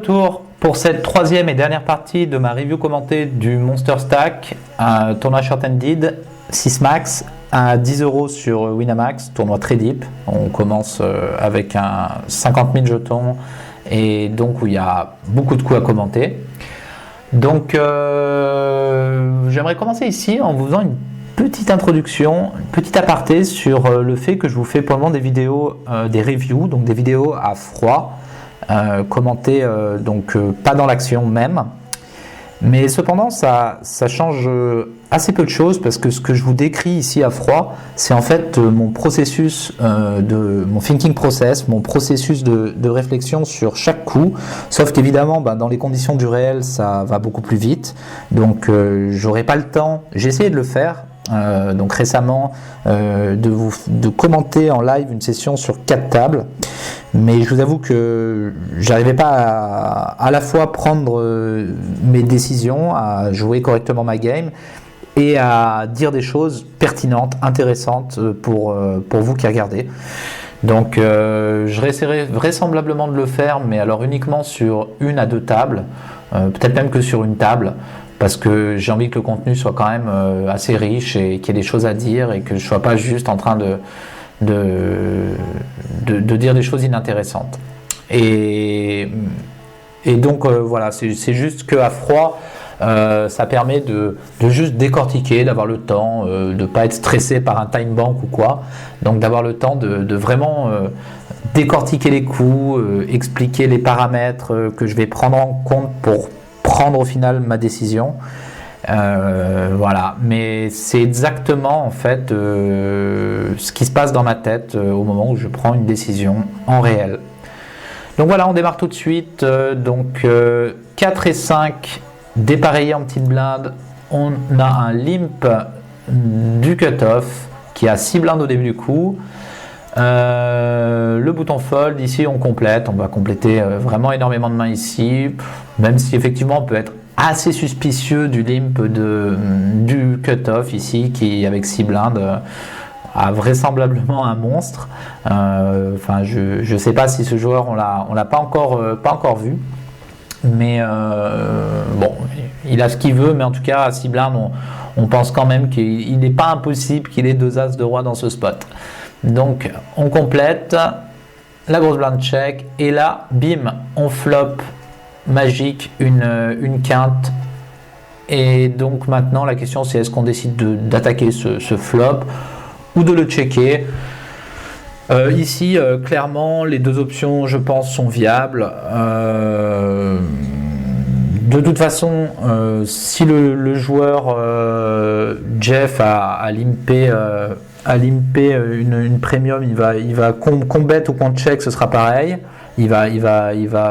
Retour pour cette troisième et dernière partie de ma review commentée du Monster Stack, un tournoi short-ended 6 max à 10 € sur Winamax, tournoi très deep. On commence avec un 50 000 jetons et donc où il y a beaucoup de coups à commenter. Donc j'aimerais commencer ici en vous faisant une petite introduction, une petite aparté sur le fait que je vous fais pour le moment des vidéos, des reviews, donc des vidéos à froid. Commenter donc pas dans l'action même, mais cependant ça change assez peu de choses parce que ce que je vous décris ici à froid, c'est en fait mon processus mon thinking process, mon processus de réflexion sur chaque coup, sauf qu'évidemment dans les conditions du réel ça va beaucoup plus vite, donc j'aurai pas le temps, j'ai essayé de le faire. Donc récemment de commenter en live une session sur 4 tables, mais je vous avoue que j'arrivais pas à la fois prendre mes décisions, à jouer correctement ma game et à dire des choses pertinentes, intéressantes pour vous qui regardez. Donc je réessayerai vraisemblablement de le faire, mais alors uniquement sur 1 à 2 tables, peut-être même que sur une table, parce que j'ai envie que le contenu soit quand même assez riche et qu'il y ait des choses à dire et que je ne sois pas juste en train de dire des choses inintéressantes. Et donc voilà, c'est juste qu'à froid, ça permet de juste décortiquer, d'avoir le temps, de ne pas être stressé par un time bank ou quoi. Donc d'avoir le temps de vraiment décortiquer les coups, expliquer les paramètres que je vais prendre en compte pour prendre au final ma décision. Voilà, mais c'est exactement en fait ce qui se passe dans ma tête au moment où je prends une décision en réel. Donc voilà, on démarre tout de suite. 4 et 5 dépareillés en petite blinde. On a un limp du cutoff qui a 6 blindes au début du coup. Le bouton fold, ici on complète, on va compléter vraiment énormément de mains ici, même si effectivement on peut être assez suspicieux du limp du cutoff ici qui avec 6 blindes a vraisemblablement un monstre. Enfin je sais pas si ce joueur on l'a pas encore vu, mais bon, il a ce qu'il veut, mais en tout cas à 6 blindes on pense quand même qu'il n'est pas impossible qu'il ait 2 as de roi dans ce spot. Donc on complète la grosse blinde check et là bim on flop magique une quinte, et donc maintenant la question c'est est-ce qu'on décide d'attaquer ce flop ou de le checker. Ici clairement les deux options je pense sont viables. De toute façon si le joueur Jeff a limpé une premium, il va bet ou qu'on check, ce sera pareil. Il va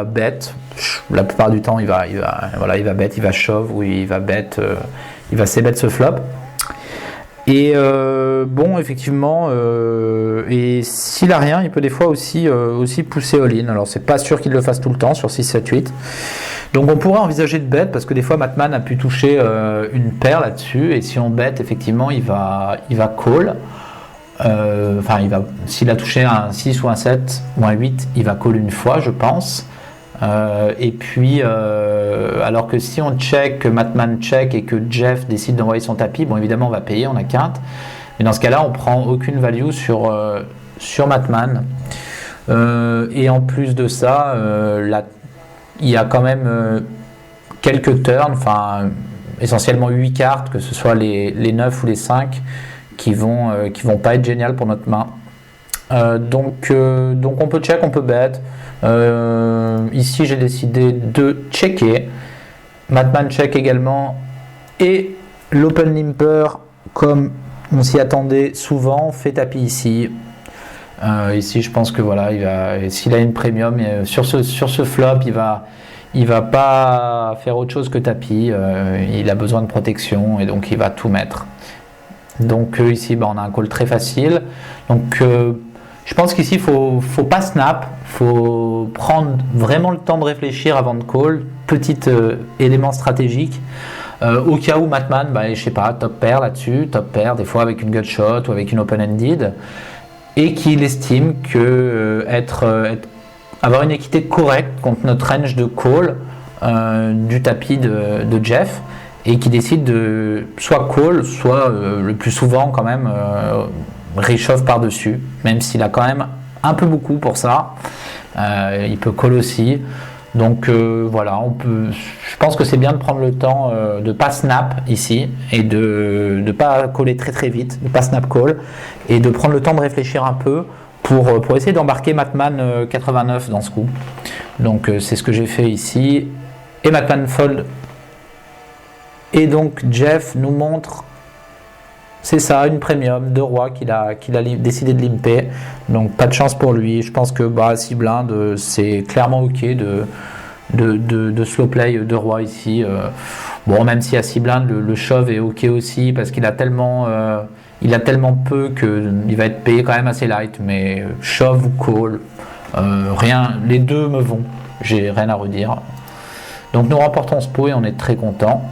bet. La plupart du temps, il va bet, il va shove ou il va bet, il va c-bet ce flop. Et bon, effectivement, et s'il a rien, il peut des fois aussi pousser all-in. Alors, c'est pas sûr qu'il le fasse tout le temps sur 6, 7, 8. Donc, on pourrait envisager de bet parce que des fois, Matman a pu toucher une paire là-dessus. Et si on bet, effectivement, il va call. Enfin, s'il a touché un 6 ou un 7 ou un 8, il va call une fois, je pense. Et puis, alors que si on check, que Matman check et que Jeff décide d'envoyer son tapis, bon, évidemment, on va payer, on a quinte. Mais dans ce cas-là, on prend aucune value sur Matman. Et en plus de ça, il y a quand même quelques turns, enfin, essentiellement 8 cartes, que ce soit les 9 ou les 5, qui vont pas être géniales pour notre main. Donc on peut check, on peut bet. Ici j'ai décidé de checker. Matman check également. Et l'open limper, comme on s'y attendait souvent, fait tapis ici. Ici je pense que voilà, s'il a une premium sur ce flop, il va pas faire autre chose que tapis. Il a besoin de protection et donc il va tout mettre. Donc ici on a un call très facile. Donc je pense qu'ici il faut pas snap, faut prendre vraiment le temps de réfléchir avant de call. Petit élément stratégique. Au cas où Matman, je sais pas, top pair là-dessus, top pair des fois avec une gut shot ou avec une open-ended, et qu'il estime que être avoir une équité correcte contre notre range de call du tapis de Jeff, et qui décide de soit call, soit le plus souvent quand même réchauffe par-dessus, même s'il a quand même un peu beaucoup pour ça. Il peut call aussi. Donc voilà, je pense que c'est bien de prendre le temps de ne pas snap ici et de ne pas caller très très vite, de ne pas snap call, et de prendre le temps de réfléchir un peu pour essayer d'embarquer Matman 89 dans ce coup. Donc c'est ce que j'ai fait ici. Et Matman fold. Et donc Jeff nous montre, c'est ça, une premium de roi qu'il a décidé de limper. Donc pas de chance pour lui. Je pense que 6 blindes, c'est clairement ok de slow play de roi ici. Bon, même si à 6 blindes, le shove est ok aussi, parce qu'il a tellement peu qu'il va être payé quand même assez light. Mais shove ou call, rien, les deux me vont. J'ai rien à redire. Donc nous remportons ce pot et on est très content.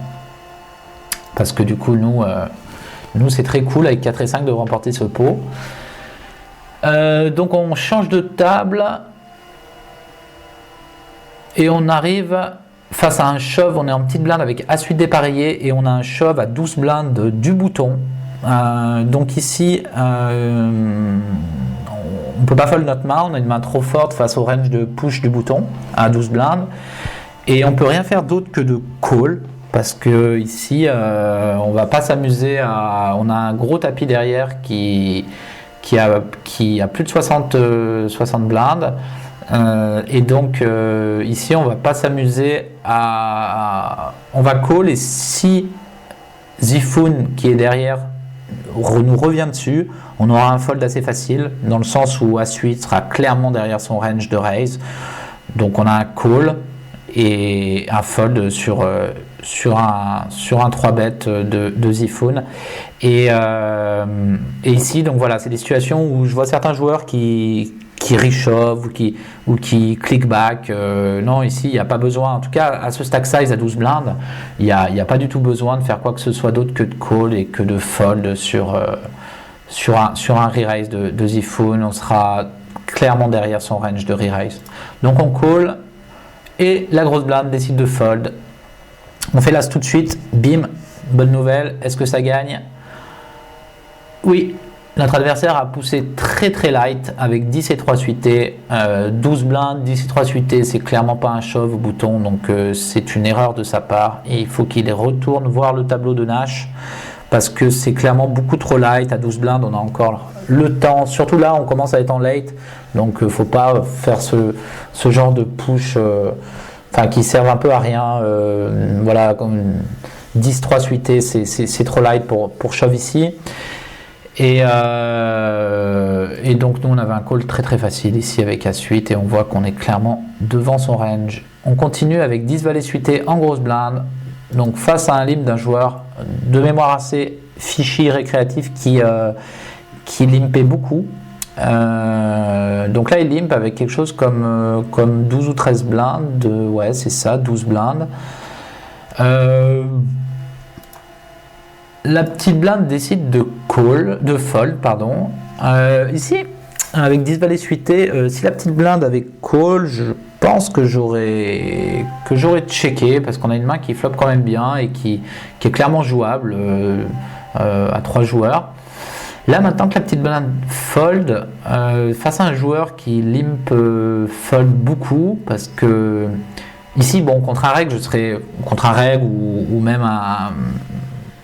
Parce que du coup, nous c'est très cool avec 4 et 5 de remporter ce pot. Donc on change de table et on arrive face à un shove. On est en petite blinde avec As-8 dépareillé et on a un shove à 12 blindes du bouton. Donc ici, on ne peut pas fold notre main. On a une main trop forte face au range de push du bouton à 12 blindes. Et on ne peut rien faire d'autre que de call. Parce que ici, on va pas s'amuser on a un gros tapis derrière qui a plus de 60 blindes. Et donc ici, on va pas s'amuser on va call, et si Zifun qui est derrière nous revient dessus, on aura un fold assez facile, dans le sens où As-8 sera clairement derrière son range de raise. Donc on a un call et un fold sur un 3-bet de Zifun. Et ici, donc voilà, c'est des situations où je vois certains joueurs qui reshove ou qui click back. Non, ici, il n'y a pas besoin, en tout cas à ce stack size à 12 blindes, il n'y a pas du tout besoin de faire quoi que ce soit d'autre que de call et que de fold sur un re-raise de Zifun. On sera clairement derrière son range de re-raise. Donc on call et la grosse blinde décide de fold. On fait l'as tout de suite, bim, bonne nouvelle, est-ce que ça gagne? Oui, notre adversaire a poussé très très light avec 10 et 3 suités, 12 blindes, 10 et 3 suités, c'est clairement pas un shove au bouton, donc c'est une erreur de sa part et il faut qu'il retourne voir le tableau de Nash parce que c'est clairement beaucoup trop light. À 12 blindes, on a encore le temps, surtout là on commence à être en late, donc faut pas faire ce genre de push qui servent un peu à rien. Voilà, comme 10-3 suité, c'est trop light pour shove ici. Et donc nous on avait un call très très facile ici avec As-8 et on voit qu'on est clairement devant son range. On continue avec 10 valets suités en grosse blinde, donc face à un limp d'un joueur de mémoire assez fishy, récréatif, qui limpait beaucoup. Donc là il limp avec quelque chose comme 12 ou 13 blindes, ouais c'est ça, 12 blindes. La petite blinde décide de fold, pardon. Ici, avec 10 valets suités, si la petite blinde avait call, je pense que j'aurais checké, parce qu'on a une main qui flop quand même bien et qui est clairement jouable à 3 joueurs. Là, maintenant que la petite blinde fold, face à un joueur qui limp fold beaucoup, parce que ici, bon, contre un reg, ou même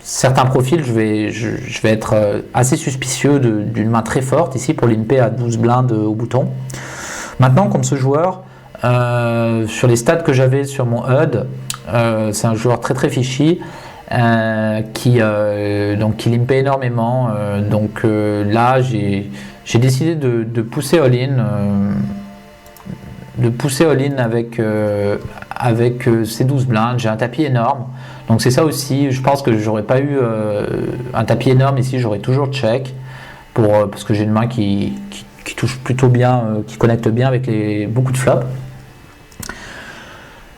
certains profils, je vais être assez suspicieux d'une main très forte ici pour limper à 12 blindes au bouton. Maintenant, contre ce joueur, sur les stats que j'avais sur mon HUD, c'est un joueur très très fishy qui limpait énormément. Là, j'ai décidé de pousser all-in. Avec ces 12 blindes. J'ai un tapis énorme, donc c'est ça aussi, je pense que j'aurais pas eu un tapis énorme ici, j'aurais toujours check parce que j'ai une main qui touche plutôt bien, qui connecte bien avec beaucoup de flops.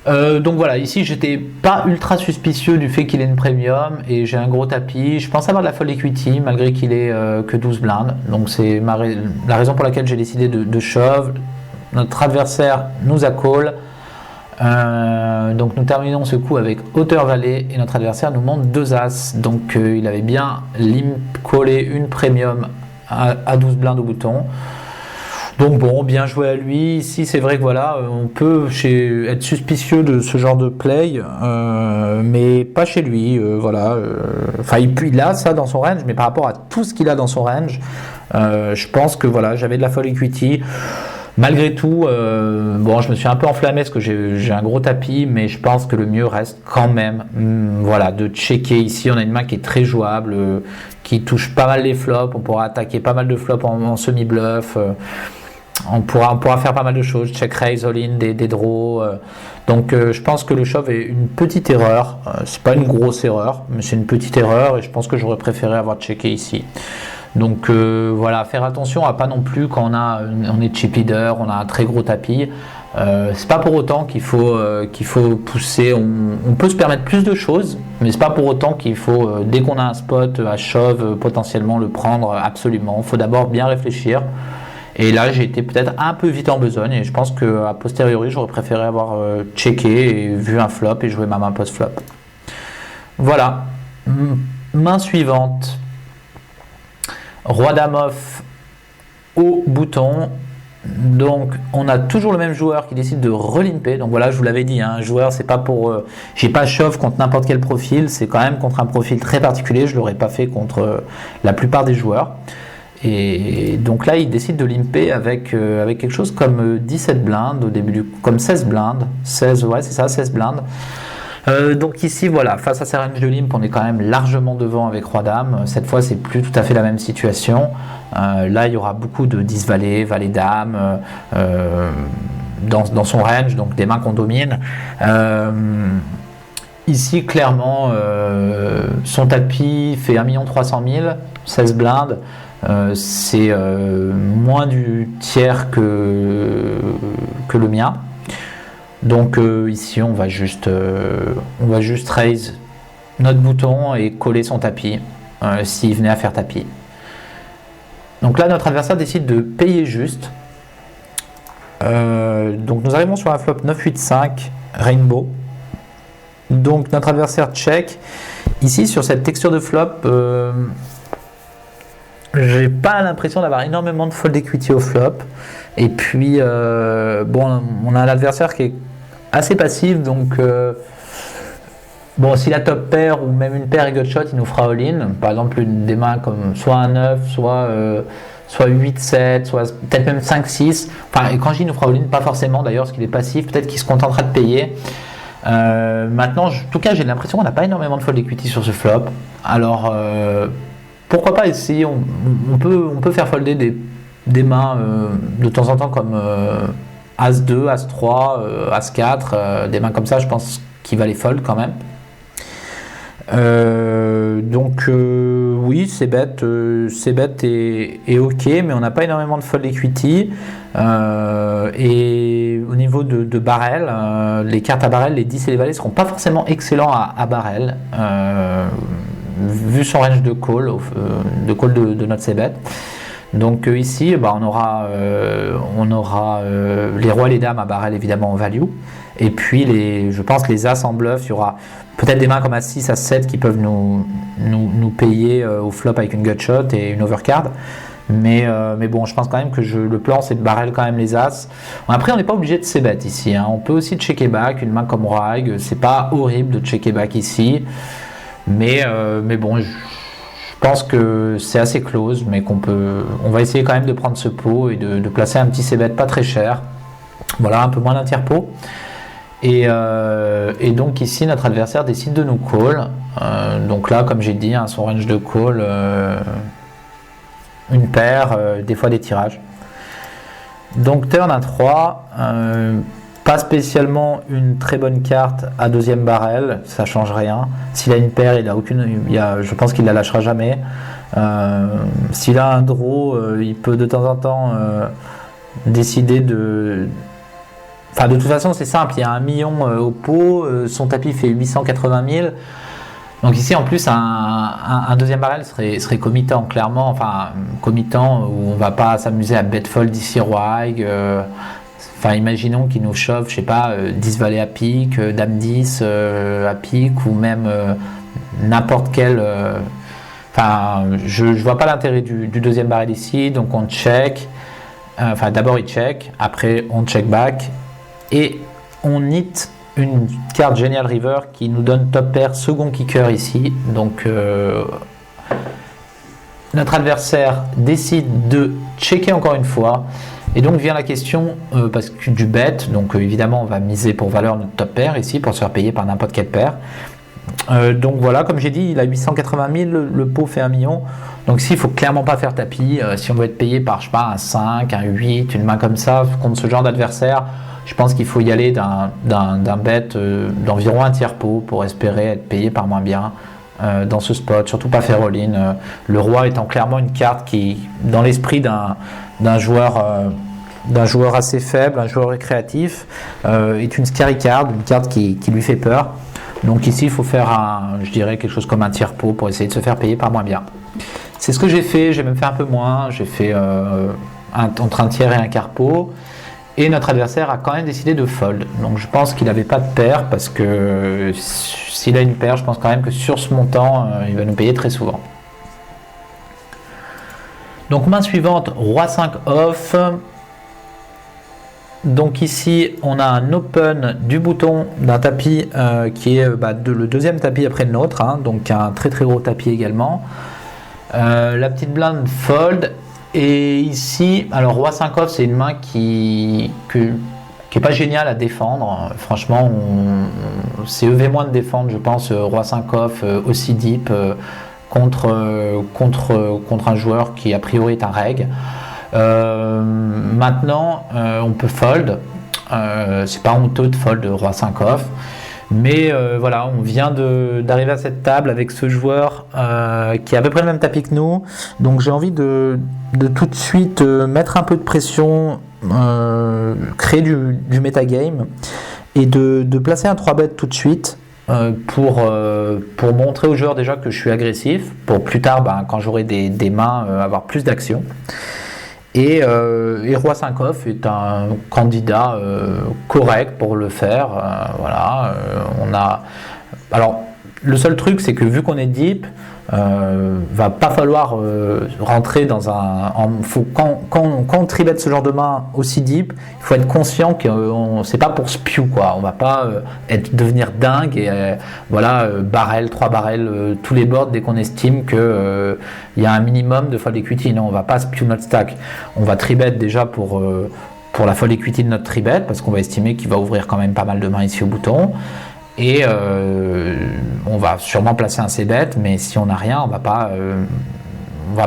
Donc voilà, ici j'étais pas ultra suspicieux du fait qu'il ait une premium et j'ai un gros tapis. Je pense avoir de la fold equity malgré qu'il ait que 12 blindes, donc c'est la raison pour laquelle j'ai décidé de shove. notre adversaire nous a call. Donc nous terminons ce coup avec hauteur valet et notre adversaire nous montre 2 as. Donc il avait bien collé une premium à 12 blindes au bouton. Donc bon, bien joué à lui. Ici, c'est vrai que voilà, on peut être suspicieux de ce genre de play, mais pas chez lui. Voilà. Enfin, il a ça dans son range, mais par rapport à tout ce qu'il a dans son range, je pense que voilà, j'avais de la fold equity. Malgré tout, bon, je me suis un peu enflammé parce que j'ai un gros tapis, mais je pense que le mieux reste quand même, voilà, de checker. Ici, on a une main qui est très jouable, qui touche pas mal les flops. On pourra attaquer pas mal de flops en semi-bluff. On pourra faire pas mal de choses, check raise, all-in, des draws. Donc je pense que le shove est une petite erreur. C'est pas une grosse erreur, mais c'est une petite erreur et je pense que j'aurais préféré avoir checké ici. Donc voilà, faire attention à pas non plus quand on est chip leader, on a un très gros tapis. C'est pas pour autant qu'il faut pousser. On peut se permettre plus de choses, mais c'est pas pour autant qu'il faut dès qu'on a un spot à shove potentiellement le prendre absolument. Il faut d'abord bien réfléchir. Et là, j'ai été peut-être un peu vite en besogne et je pense qu'à posteriori, j'aurais préféré avoir checké et vu un flop et joué ma main post-flop. Voilà. Main suivante. Roi dame off au bouton. Donc, on a toujours le même joueur qui décide de relimper. Donc voilà, je vous l'avais dit, un joueur, c'est pas pour. J'ai pas shove contre n'importe quel profil, c'est quand même contre un profil très particulier. Je l'aurais pas fait contre la plupart des joueurs. Et donc là, il décide de limper avec quelque chose comme 17 blindes au début comme 16 blindes. 16, ouais, c'est ça, 16 blindes. Donc ici, voilà, face à ces ranges de limp, on est quand même largement devant avec roi dame. Cette fois, c'est plus tout à fait la même situation. Là, il y aura beaucoup de 10 valet, valet dame dans son range, donc des mains qu'on domine. Ici, clairement, son tapis fait 1 300 000, 16 blindes. C'est moins du tiers que le mien. Donc ici on va juste raise notre bouton et coller son tapis s'il venait à faire tapis. Donc là notre adversaire décide de payer juste. Donc nous arrivons sur un flop 9-8-5 rainbow. Donc notre adversaire check. Ici sur cette texture de flop, j'ai pas l'impression d'avoir énormément de fold equity au flop. Et puis bon, on a un adversaire qui est assez passif, donc bon, si la top paire ou même une paire et gut shot, il nous fera all-in. Par exemple, des mains comme soit un 9, soit 8-7, soit peut-être même 5-6. Enfin, et quand je dis il nous fera all-in, pas forcément d'ailleurs, parce qu'il est passif, peut-être qu'il se contentera de payer. Maintenant, en tout cas, j'ai l'impression qu'on n'a pas énormément de fold equity sur ce flop. Alors, pourquoi pas essayer, on peut faire folder des mains de temps en temps comme As-2, As-3, As-4, des mains comme ça, je pense qu'il va les fold quand même. Donc oui, c'est bête et ok, mais on n'a pas énormément de fold equity. Et au niveau de barrel, les cartes à barrel, les 10 et les valets seront pas forcément excellents à barrel, vu son range de call, de notre c-bet. Donc ici, on aura les rois et les dames à barrel évidemment en value. Et puis je pense les as en bluff, il y aura peut-être des mains comme As-6, As-7 qui peuvent nous payer au flop avec une gut shot et une overcard. Mais bon, je pense quand même que le plan c'est de barrel quand même les as. Après, on n'est pas obligé de c-bet ici. Hein. On peut aussi checker back, une main comme Rag. C'est pas horrible de checker back ici. Mais bon, je pense que c'est assez close, mais on va essayer quand même de prendre ce pot et de placer un petit c-bet pas très cher. Voilà, un peu moins d'un tiers pot. Et donc ici, notre adversaire décide de nous call. Donc là, comme j'ai dit, hein, son range de call, une paire, des fois des tirages. Donc turn à 3. Pas spécialement une très bonne carte à deuxième barrel, ça change rien. S'il a une paire, je pense qu'il la lâchera jamais. S'il a un draw, il peut de temps en temps décider de. Enfin, de toute façon, c'est simple. Il y a 1 million au pot, son tapis fait 880 000. Donc ici, en plus, un deuxième barrel serait committant, clairement. Enfin, committant où on va pas s'amuser à bet fold ici roi. Enfin, imaginons qu'il nous chauffe, je sais pas, 10 valets à pique, dame 10 à pique, ou même n'importe quel. Enfin, je vois pas l'intérêt du deuxième barrel ici, donc on check. Enfin, d'abord il check, après on check back, et on hit une carte Genial River qui nous donne top pair second kicker ici. Donc notre adversaire décide de checker encore une fois. Et donc vient la question parce que du bet, donc évidemment on va miser pour valeur notre top pair ici pour se faire payer par n'importe quelle paire. Donc voilà, comme j'ai dit, il a 880 000, le pot fait 1 million. Donc ici il faut clairement pas faire tapis. Si on veut être payé par, je sais pas, un 5, un 8, une main comme ça contre ce genre d'adversaire, je pense qu'il faut y aller d'un bet d'environ un tiers pot pour espérer être payé par moins bien dans ce spot. Surtout pas faire all-in. Le roi étant clairement une carte qui, dans l'esprit d'un joueur assez faible, un joueur récréatif, est une scary card, une carte qui lui fait peur. Donc ici il faut faire je dirais quelque chose comme un tiers pot pour essayer de se faire payer par moins bien. C'est ce que j'ai fait, j'ai même fait un peu moins, j'ai fait entre un tiers et un quart pot. Et notre adversaire a quand même décidé de fold. Donc je pense qu'il n'avait pas de paire, parce que s'il a une paire, je pense quand même que sur ce montant, il va nous payer très souvent. Donc main suivante, roi 5 off. Donc ici on a un open du bouton d'un tapis qui est le deuxième tapis après le nôtre, hein, donc un très très gros tapis également. La petite blinde fold. Et ici, alors roi 5 off, c'est une main qui est pas géniale à défendre. Franchement, c'est EV- de défendre, je pense, roi 5 off aussi deep contre un joueur qui a priori est un reg. Maintenant, on peut fold. C'est pas honteux de fold roi 5 off. Mais voilà, on vient d'arriver à cette table avec ce joueur qui a à peu près le même tapis que nous. Donc j'ai envie de tout de suite mettre un peu de pression, créer du metagame et de placer un 3-bet tout de suite pour montrer aux joueurs déjà que je suis agressif, pour plus tard, quand j'aurai des mains, avoir plus d'action. Et roi 5 off est un candidat correct pour le faire. Voilà, alors le seul truc, c'est que vu qu'on est deep, va pas falloir rentrer dans quand on tribet ce genre de main aussi deep, il faut être conscient que c'est pas pour spew quoi. On va pas devenir dingue et barrel, 3 barrels tous les boards dès qu'on estime que il y a un minimum de fold equity. Non, on va pas spew notre stack. On va tribet déjà pour la fold equity de notre tribet, parce qu'on va estimer qu'il va ouvrir quand même pas mal de mains ici au bouton. Et on va sûrement placer un c-bet, mais si on n'a rien, on va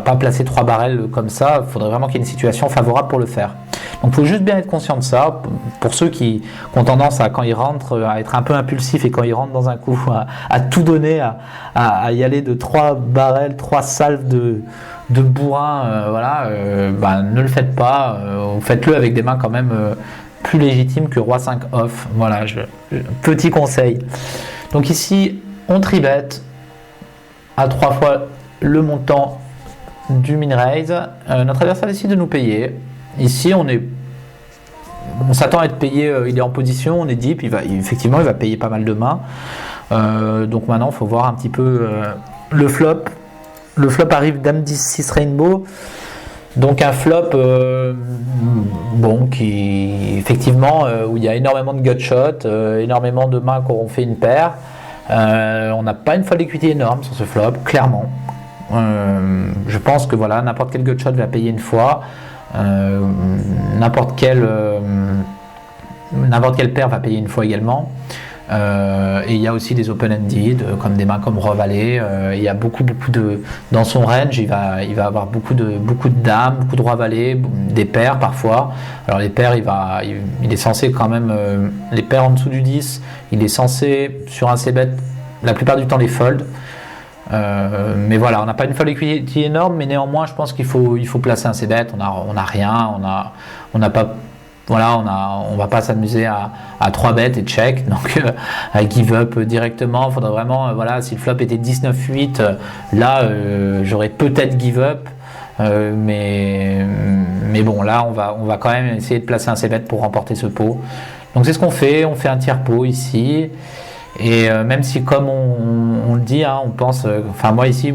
pas placer 3 barrels comme ça. Il faudrait vraiment qu'il y ait une situation favorable pour le faire. Donc il faut juste bien être conscient de ça. Pour ceux qui ont tendance quand ils rentrent, à être un peu impulsifs, et quand ils rentrent dans un coup, à tout donner, à y aller de 3 barrels, 3 salves de bourrin, ne le faites pas. Faites-le avec des mains quand même plus légitime que roi 5 off. Voilà, petit conseil. Donc ici, on tribet à 3 fois le montant du min raise. Notre adversaire décide de nous payer. Ici, on s'attend à être payé, il est en position, on est deep, il va payer pas mal de mains. Donc maintenant, il faut voir un petit peu le flop. Le flop arrive dame 10, 6 rainbow. Donc un flop qui effectivement où il y a énormément de gut shot, énormément de mains qui auront fait une paire. On n'a pas une fold equity énorme sur ce flop, clairement. Je pense que voilà, n'importe quel gut shot va payer une fois, n'importe quelle paire va payer une fois également. Et il y a aussi des open-ended comme des mains comme roi valet. Il y a beaucoup dans son range, il va avoir beaucoup de dames, beaucoup de roi valet, des paires parfois. Alors les paires, il est censé quand même les paires en dessous du 10, il est censé sur un c-bet la plupart du temps les fold. Mais voilà, on n'a pas une fold equity énorme, mais néanmoins je pense qu'il faut placer un c-bet. On a rien, on n'a pas. Voilà, on va pas s'amuser à 3 bêtes et check, donc à give up directement. Il faudrait vraiment, si le flop était 19-8, là j'aurais peut-être give up. Mais bon, là, on va quand même essayer de placer un c-bet pour remporter ce pot. Donc c'est ce qu'on fait un tiers pot ici. Et même si, comme on le dit, hein, on pense, enfin moi ici,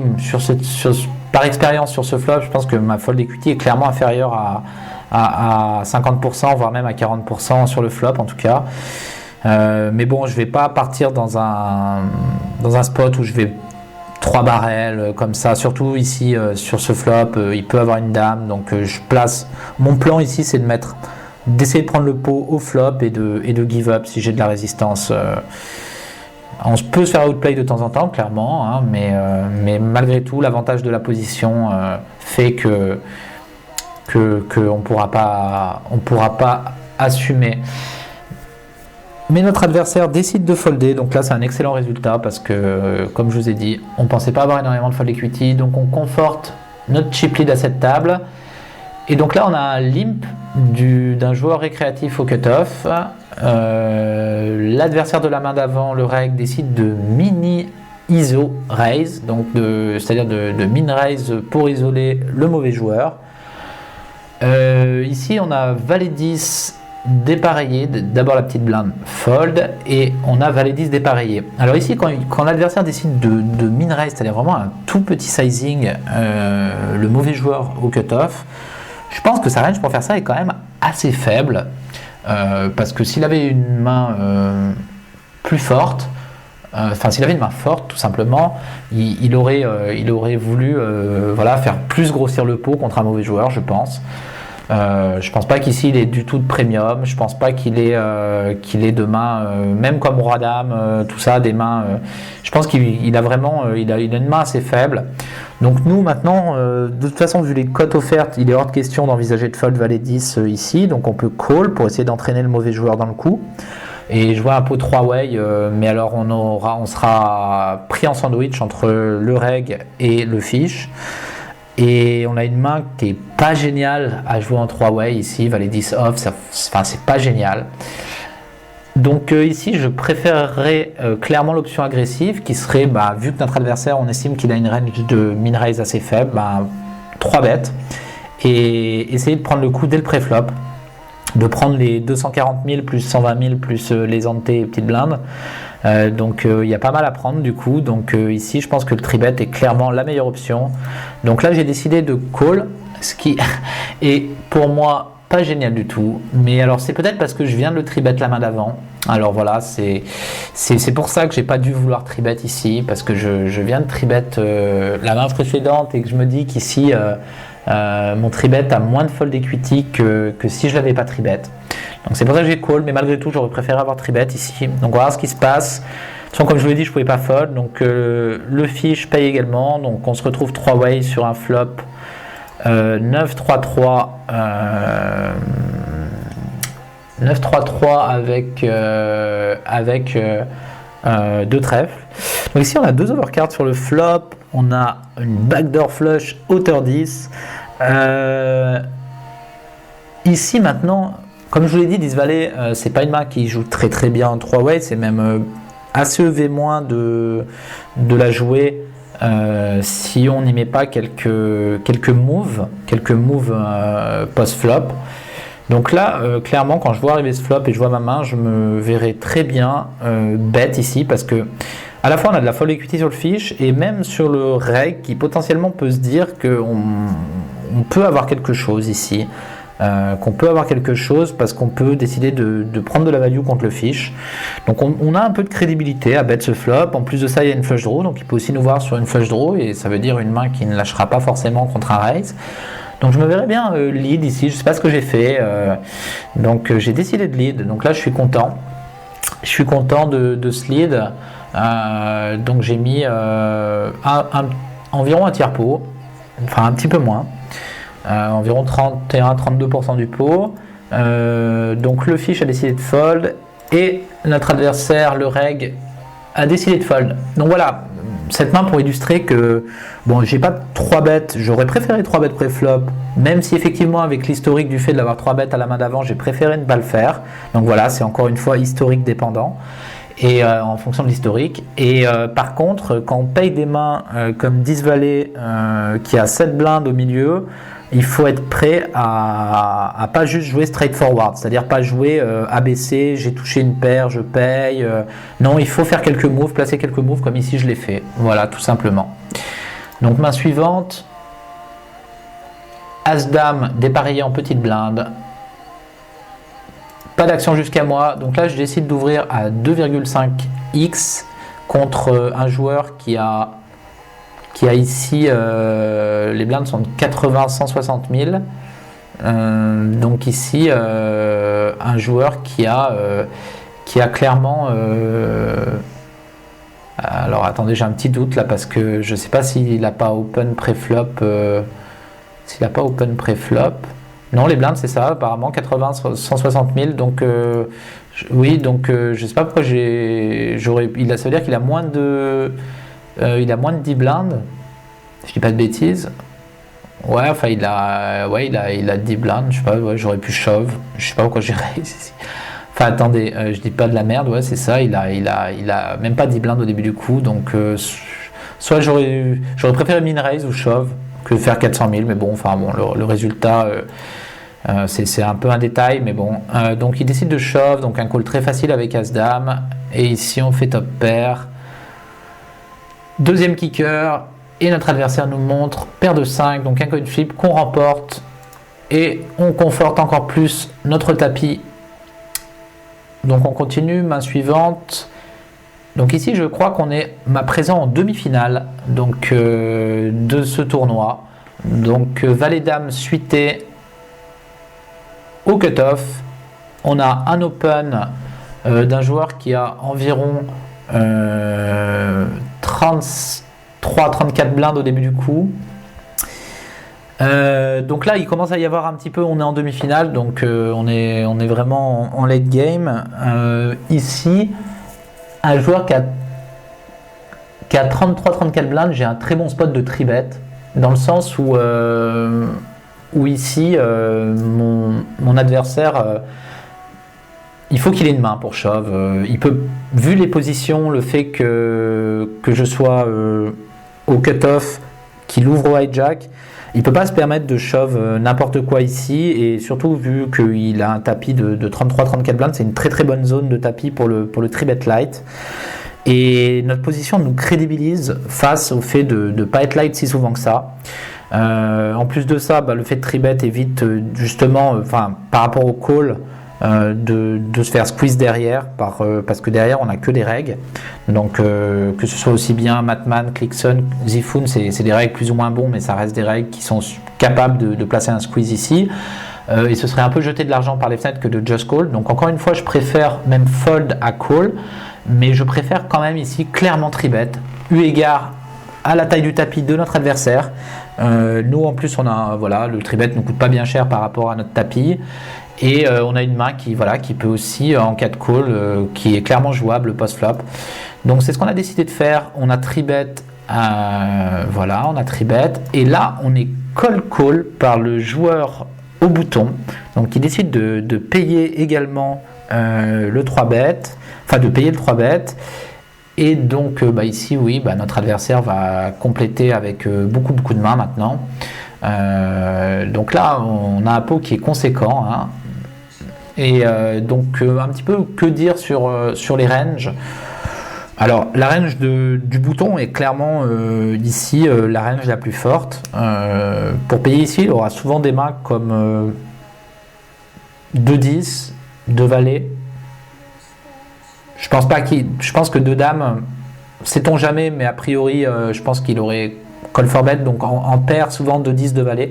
par expérience sur ce flop, je pense que ma fold equity est clairement inférieure à 50%, voire même à 40% sur le flop en tout cas. Mais bon, je vais pas partir dans un spot où je vais 3 barrels comme ça, surtout ici sur ce flop, il peut avoir une dame, donc je place. Mon plan ici, c'est d'essayer de prendre le pot au flop et de give up si j'ai de la résistance. On peut se faire outplay de temps en temps, clairement, hein, mais malgré tout, l'avantage de la position fait que on pourra pas assumer. Mais notre adversaire décide de folder, donc là c'est un excellent résultat parce que, comme je vous ai dit, on ne pensait pas avoir énormément de fold equity, donc on conforte notre chip lead à cette table. Et donc là on a un limp d'un joueur récréatif au cutoff. L'adversaire de la main d'avant, le reg, décide de mini ISO raise, donc c'est-à-dire de min raise pour isoler le mauvais joueur. Ici on a valet 10 dépareillé, d'abord la petite blinde fold, et on a valet 10 dépareillé. Alors ici quand l'adversaire décide de min raise, c'est-à-dire vraiment un tout petit sizing, le mauvais joueur au cutoff, je pense que sa range pour faire ça est quand même assez faible, parce que s'il avait une main plus forte, s'il avait une main forte tout simplement, il aurait voulu faire plus grossir le pot contre un mauvais joueur, je pense. Je pense pas qu'ici il est du tout de premium, je pense pas qu'il ait de mains, même comme roi dame, tout ça, des mains, je pense qu'il a vraiment il a une main assez faible. Donc nous maintenant, de toute façon vu les cotes offertes, il est hors de question d'envisager de fold valet 10 ici, donc on peut call pour essayer d'entraîner le mauvais joueur dans le coup. Et jouer un pot 3-way, mais alors on sera pris en sandwich entre le reg et le fiche. Et on a une main qui est pas géniale à jouer en 3-way ici, valet 10 off, c'est pas génial. Donc ici je préférerais clairement l'option agressive qui serait, vu que notre adversaire on estime qu'il a une range de min raise assez faible, 3 bêtes et essayer de prendre le coup dès le préflop, de prendre les 240 000 plus 120 000 plus les ante et petites blindes. Donc il y a pas mal à prendre du coup, donc ici je pense que le 3-bet est clairement la meilleure option. Donc là j'ai décidé de call, ce qui est pour moi pas génial du tout, mais alors c'est peut-être parce que je viens de le 3-bet la main d'avant. Alors voilà, c'est pour ça que j'ai pas dû vouloir 3-bet ici, parce que je viens de 3-bet la main précédente et que je me dis qu'ici mon 3-bet a moins de fold equity que si je l'avais pas 3-bet. Donc c'est pour ça que j'ai call, mais malgré tout j'aurais préféré avoir 3-bet ici. Donc voilà ce qui se passe. De toute façon, comme je vous l'ai dit, je pouvais pas fold, donc le fiche paye également. Donc on se retrouve 3-way sur un flop 9-3-3 avec 2 trèfles. Donc ici on a 2 overcards sur le flop, on a une backdoor flush hauteur 10. Ici maintenant, comme je vous l'ai dit, 10 valet, c'est pas une main qui joue très très bien en 3-way, c'est même assez EV- de la jouer si on n'y met pas quelques moves post-flop. Donc là, clairement, quand je vois arriver ce flop et je vois ma main, je me verrai très bien bet ici, parce que à la fois on a de la fold equity sur le fiche et même sur le reg qui potentiellement peut se dire qu'on peut avoir quelque chose ici. Parce qu'on peut décider de prendre de la value contre le fiche. Donc on a un peu de crédibilité à bet ce flop. En plus de ça, il y a une flush draw, donc il peut aussi nous voir sur une flush draw, et ça veut dire une main qui ne lâchera pas forcément contre un raise. Donc je me verrais bien lead ici, je sais pas ce que j'ai fait, donc j'ai décidé de lead, donc là je suis content de ce lead. Donc j'ai mis environ un tiers pot, enfin un petit peu moins, environ 31-32% du pot. Donc le fiche a décidé de fold et notre adversaire, le reg, a décidé de fold. Donc voilà, cette main pour illustrer que j'ai pas 3 bêtes, j'aurais préféré 3 bêtes pré-flop, même si effectivement avec l'historique du fait de l'avoir 3 bêtes à la main d'avant, j'ai préféré ne pas le faire. Donc voilà, c'est encore une fois historique dépendant. et en fonction de l'historique. Et par contre, quand on paye des mains comme 10 valets qui a 7 blindes au milieu, il faut être prêt à pas juste jouer straightforward, c'est-à-dire pas jouer ABC, j'ai touché une paire, je paye. Non, il faut faire quelques moves, placer quelques moves comme ici je l'ai fait. Voilà, tout simplement. Donc main suivante, As-Dame dépareillé en petite blinde. Pas d'action jusqu'à moi, donc là je décide d'ouvrir à 2,5x contre un joueur qui a ici, les blindes sont de 80-160 000. Donc ici, un joueur qui a clairement... alors attendez, j'ai un petit doute là parce que je ne sais pas s'il n'a pas open pré-flop. S'il n'a pas open pré-flop. Non, les blindes c'est ça, apparemment 80-160 000. Donc oui, donc je ne sais pas pourquoi ça veut dire qu'il a moins de... il a moins de 10 blindes, je dis pas de bêtises. Ouais, enfin il a 10 blindes, je sais pas, ouais, j'aurais pu shove, je sais pas pourquoi j'ai réussi ici. Enfin attendez, je dis pas de la merde, ouais c'est ça, il a même pas 10 blindes au début du coup, donc soit j'aurais préféré min raise ou shove que faire 400 000, mais bon, enfin bon, le résultat c'est un peu un détail, mais bon. Donc il décide de shove, donc un call très facile avec As-Dame, et ici on fait top pair. Deuxième kicker, et notre adversaire nous montre paire de 5, donc un coin flip qu'on remporte, et on conforte encore plus notre tapis. Donc on continue, main suivante. Donc ici je crois qu'on est présent en demi-finale donc, de ce tournoi. Donc valet dame suité au cut-off. On a un open d'un joueur qui a environ 33-34 blindes au début du coup. Donc là il commence à y avoir un petit peu, on est en demi-finale, donc on est vraiment en late game. Ici un joueur qui a 33-34 blindes, j'ai un très bon spot de tribet, dans le sens où ici mon adversaire il faut qu'il ait une main pour shove. Il peut, vu les positions, le fait que je sois au cut-off, qu'il ouvre au hijack, il ne peut pas se permettre de shove n'importe quoi ici, et surtout vu qu'il a un tapis de 33-34 blindes, c'est une très très bonne zone de tapis pour le tribet light. Et notre position nous crédibilise face au fait de ne pas être light si souvent que ça. En plus de ça, le fait de tribet évite justement, par rapport au call, de se faire squeeze derrière parce que derrière on n'a que des règles, donc que ce soit aussi bien Matman, Clickson, Zifun, c'est des règles plus ou moins bons, mais ça reste des règles qui sont capables de placer un squeeze ici, et ce serait un peu jeter de l'argent par les fenêtres que de just call. Donc encore une fois je préfère même fold à call, mais je préfère quand même ici clairement tribet eu égard à la taille du tapis de notre adversaire. Nous en plus on a, voilà, le tribet ne coûte pas bien cher par rapport à notre tapis. Et on a une main qui peut aussi, en cas de call, qui est clairement jouable post-flop. Donc c'est ce qu'on a décidé de faire. On a tribet, voilà, on a tribet. Et là, on est call par le joueur au bouton. Donc qui décide de payer également le 3-bet. Enfin, de payer le 3-bet. Et donc ici, oui, notre adversaire va compléter avec beaucoup de mains maintenant. Donc là, on a un pot qui est conséquent, hein. Et donc un petit peu que dire sur les ranges. Alors la range du bouton est clairement ici la range la plus forte. Pour payer ici, il aura souvent des mains comme 2-10, 2 valets. Je pense que 2 dames, sait-on jamais, mais a priori je pense qu'il aurait call for bet, donc en paire souvent 2-10, 2 valets.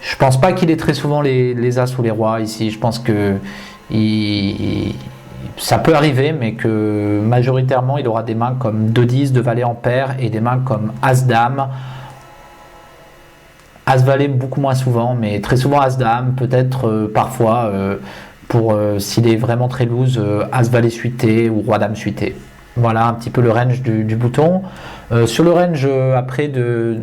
Je pense pas qu'il ait très souvent les as ou les rois ici. Je pense que ça peut arriver, mais que majoritairement il aura des mains comme 2-10, 2 valets en paire, et des mains comme as-dame. As-valet beaucoup moins souvent, mais très souvent as-dame, peut-être parfois pour s'il est vraiment très loose, as-valet suité ou roi-dame suité. Voilà un petit peu le range du bouton. Sur le range après du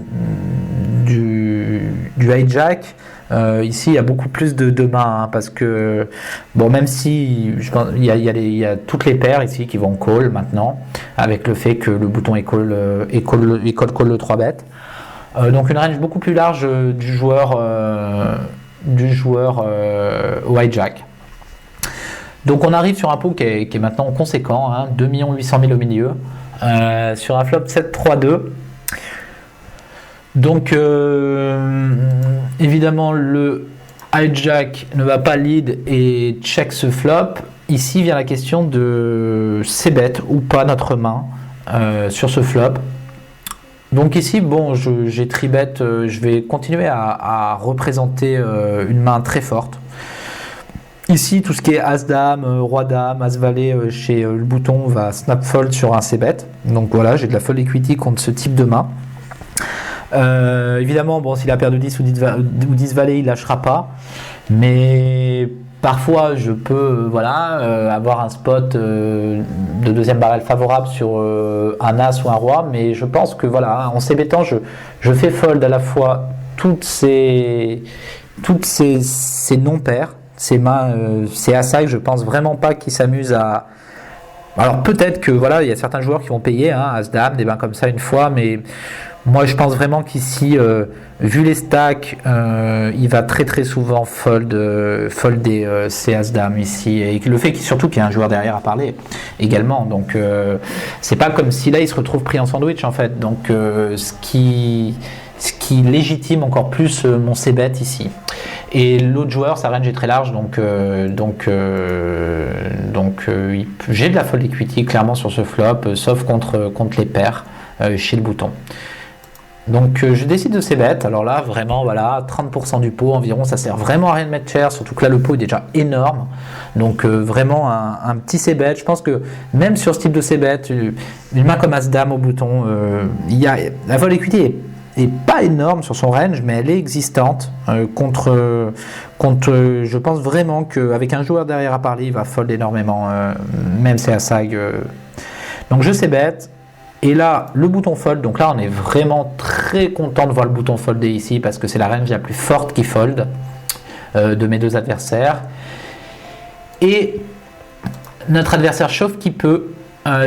hijack, Ici, il y a beaucoup plus de mains, hein, parce que, bon, même si je pense, il y a toutes les paires ici qui vont call maintenant, avec le fait que le bouton est call le 3 bet. Donc une range beaucoup plus large du joueur au hijack. Donc on arrive sur un pot qui est maintenant conséquent, hein, 2 800 000 au milieu, sur un flop 7-3-2. Donc évidemment le hijack ne va pas lead et check ce flop. Ici vient la question de c-bet ou pas notre main sur ce flop. Donc ici, bon, j'ai tribet, je vais continuer à représenter une main très forte. Ici, tout ce qui est As-Dame, Roi-Dame, As-Valet chez le bouton va snap-fold sur un c-bet. Donc voilà, j'ai de la fold equity contre ce type de main. Évidemment, bon, s'il a paire de 10 ou 10 valets, il lâchera pas. Mais parfois, je peux avoir un spot de deuxième barrel favorable sur un As ou un Roi. Mais je pense que voilà, en c-bettant, je fais fold à la fois toutes ces non-paires. Ces mains, ces As-High, je pense vraiment pas qu'ils s'amusent à. Alors peut-être que voilà, il y a certains joueurs qui vont payer, hein, As-Dame, des mains comme ça une fois, mais moi je pense vraiment qu'ici, vu les stacks, il va très très souvent folder ces As-Dame ici, et le fait surtout qu'il y a un joueur derrière à parler également, donc c'est pas comme si là il se retrouve pris en sandwich en fait, donc ce qui légitime encore plus mon c-bet ici. Et l'autre joueur, sa range est très large, donc j'ai de la fold equity clairement sur ce flop, sauf contre les paires chez le bouton. Donc je décide de c-bet. Alors là, vraiment, voilà, 30% du pot environ, ça sert vraiment à rien de mettre cher, surtout que là le pot est déjà énorme. Donc vraiment un petit c-bet. Je pense que même sur ce type de c-bet, une main comme As-Dame au bouton, la fold equity est pas énorme sur son range, mais elle est existante contre je pense vraiment qu'avec un joueur derrière à parler, il va fold énormément, même si à sag. Donc je c-bet, et là le bouton fold, donc là on est vraiment très content de voir le bouton folder ici, parce que c'est la range la plus forte qui fold de mes deux adversaires, et notre adversaire chauffe qui peut,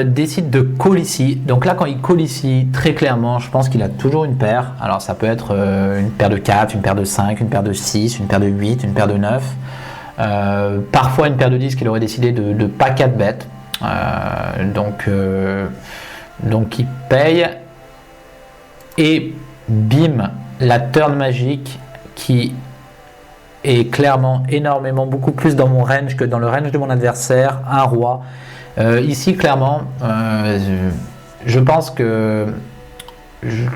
décide de call ici. Donc là, quand il call ici, très clairement, je pense qu'il a toujours une paire. Alors ça peut être une paire de 4, une paire de 5, une paire de 6, une paire de 8, une paire de 9. Parfois une paire de 10 qu'il aurait décidé de pas 4 bet. Donc il paye. Et bim, la turn magique qui est clairement énormément, beaucoup plus dans mon range que dans le range de mon adversaire, un roi. Ici, clairement, je pense que,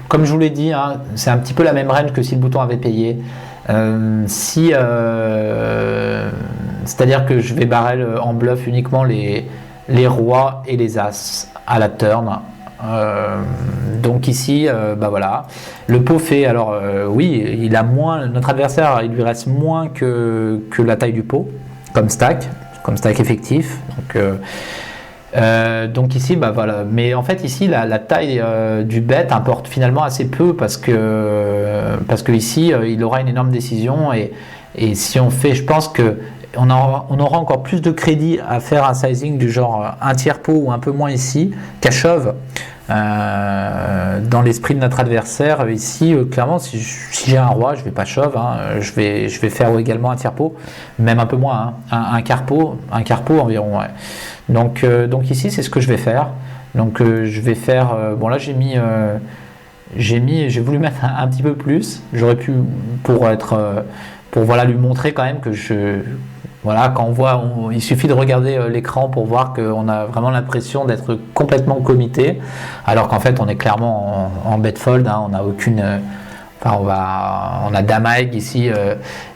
comme je vous l'ai dit, hein, c'est un petit peu la même range que si le bouton avait payé. C'est-à-dire que je vais barrel en bluff uniquement les rois et les as à la turn. Donc ici, voilà, le pot fait. Alors oui, il a moins. Notre adversaire, il lui reste moins que la taille du pot comme stack effectif. Donc ici, voilà. Mais en fait ici, la taille du bet importe finalement assez peu, parce que ici, il aura une énorme décision, et si on fait, je pense que on aura encore plus de crédit à faire un sizing du genre un tiers pot ou un peu moins ici qu'à shove. Dans l'esprit de notre adversaire ici, clairement, si j'ai un roi, je vais pas shove, hein, je vais faire également un tiers pot, même un peu moins, hein, un quart pot environ, ouais. Donc ici c'est ce que je vais faire. Donc je vais faire, bon là j'ai voulu mettre un petit peu plus, j'aurais pu pour voilà, lui montrer quand même que quand on voit, il suffit de regarder l'écran pour voir qu'on a vraiment l'impression d'être complètement committé, alors qu'en fait on est clairement en bet fold, hein, on n'a aucune, on a dame high ici,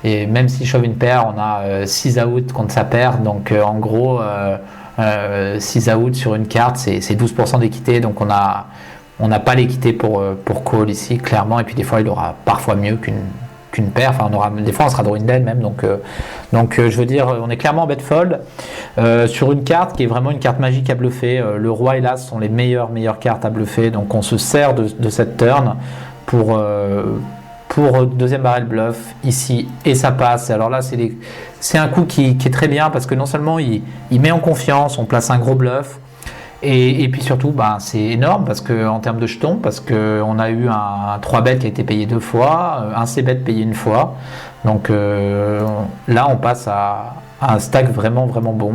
et même si je shove une paire, on a 6 out contre sa paire, donc en gros 6 out sur une carte, c'est 12% d'équité, donc on n'a pas l'équité pour call ici clairement, et puis des fois il aura parfois mieux qu'une paire, des fois on sera draw in dead même, donc je veux dire, on est clairement en bet fold sur une carte qui est vraiment une carte magique à bluffer. Le roi et l'as sont les meilleures cartes à bluffer, donc on se sert de cette turn pour pour deuxième barrel bluff ici et ça passe. Alors là c'est un coup qui est très bien parce que non seulement il met en confiance, on place un gros bluff et puis surtout c'est énorme parce que en termes de jetons, parce qu'on a eu un 3-bet qui a été payé 2 fois, un c-bet payé 1 fois, donc là on passe à un stack vraiment bon,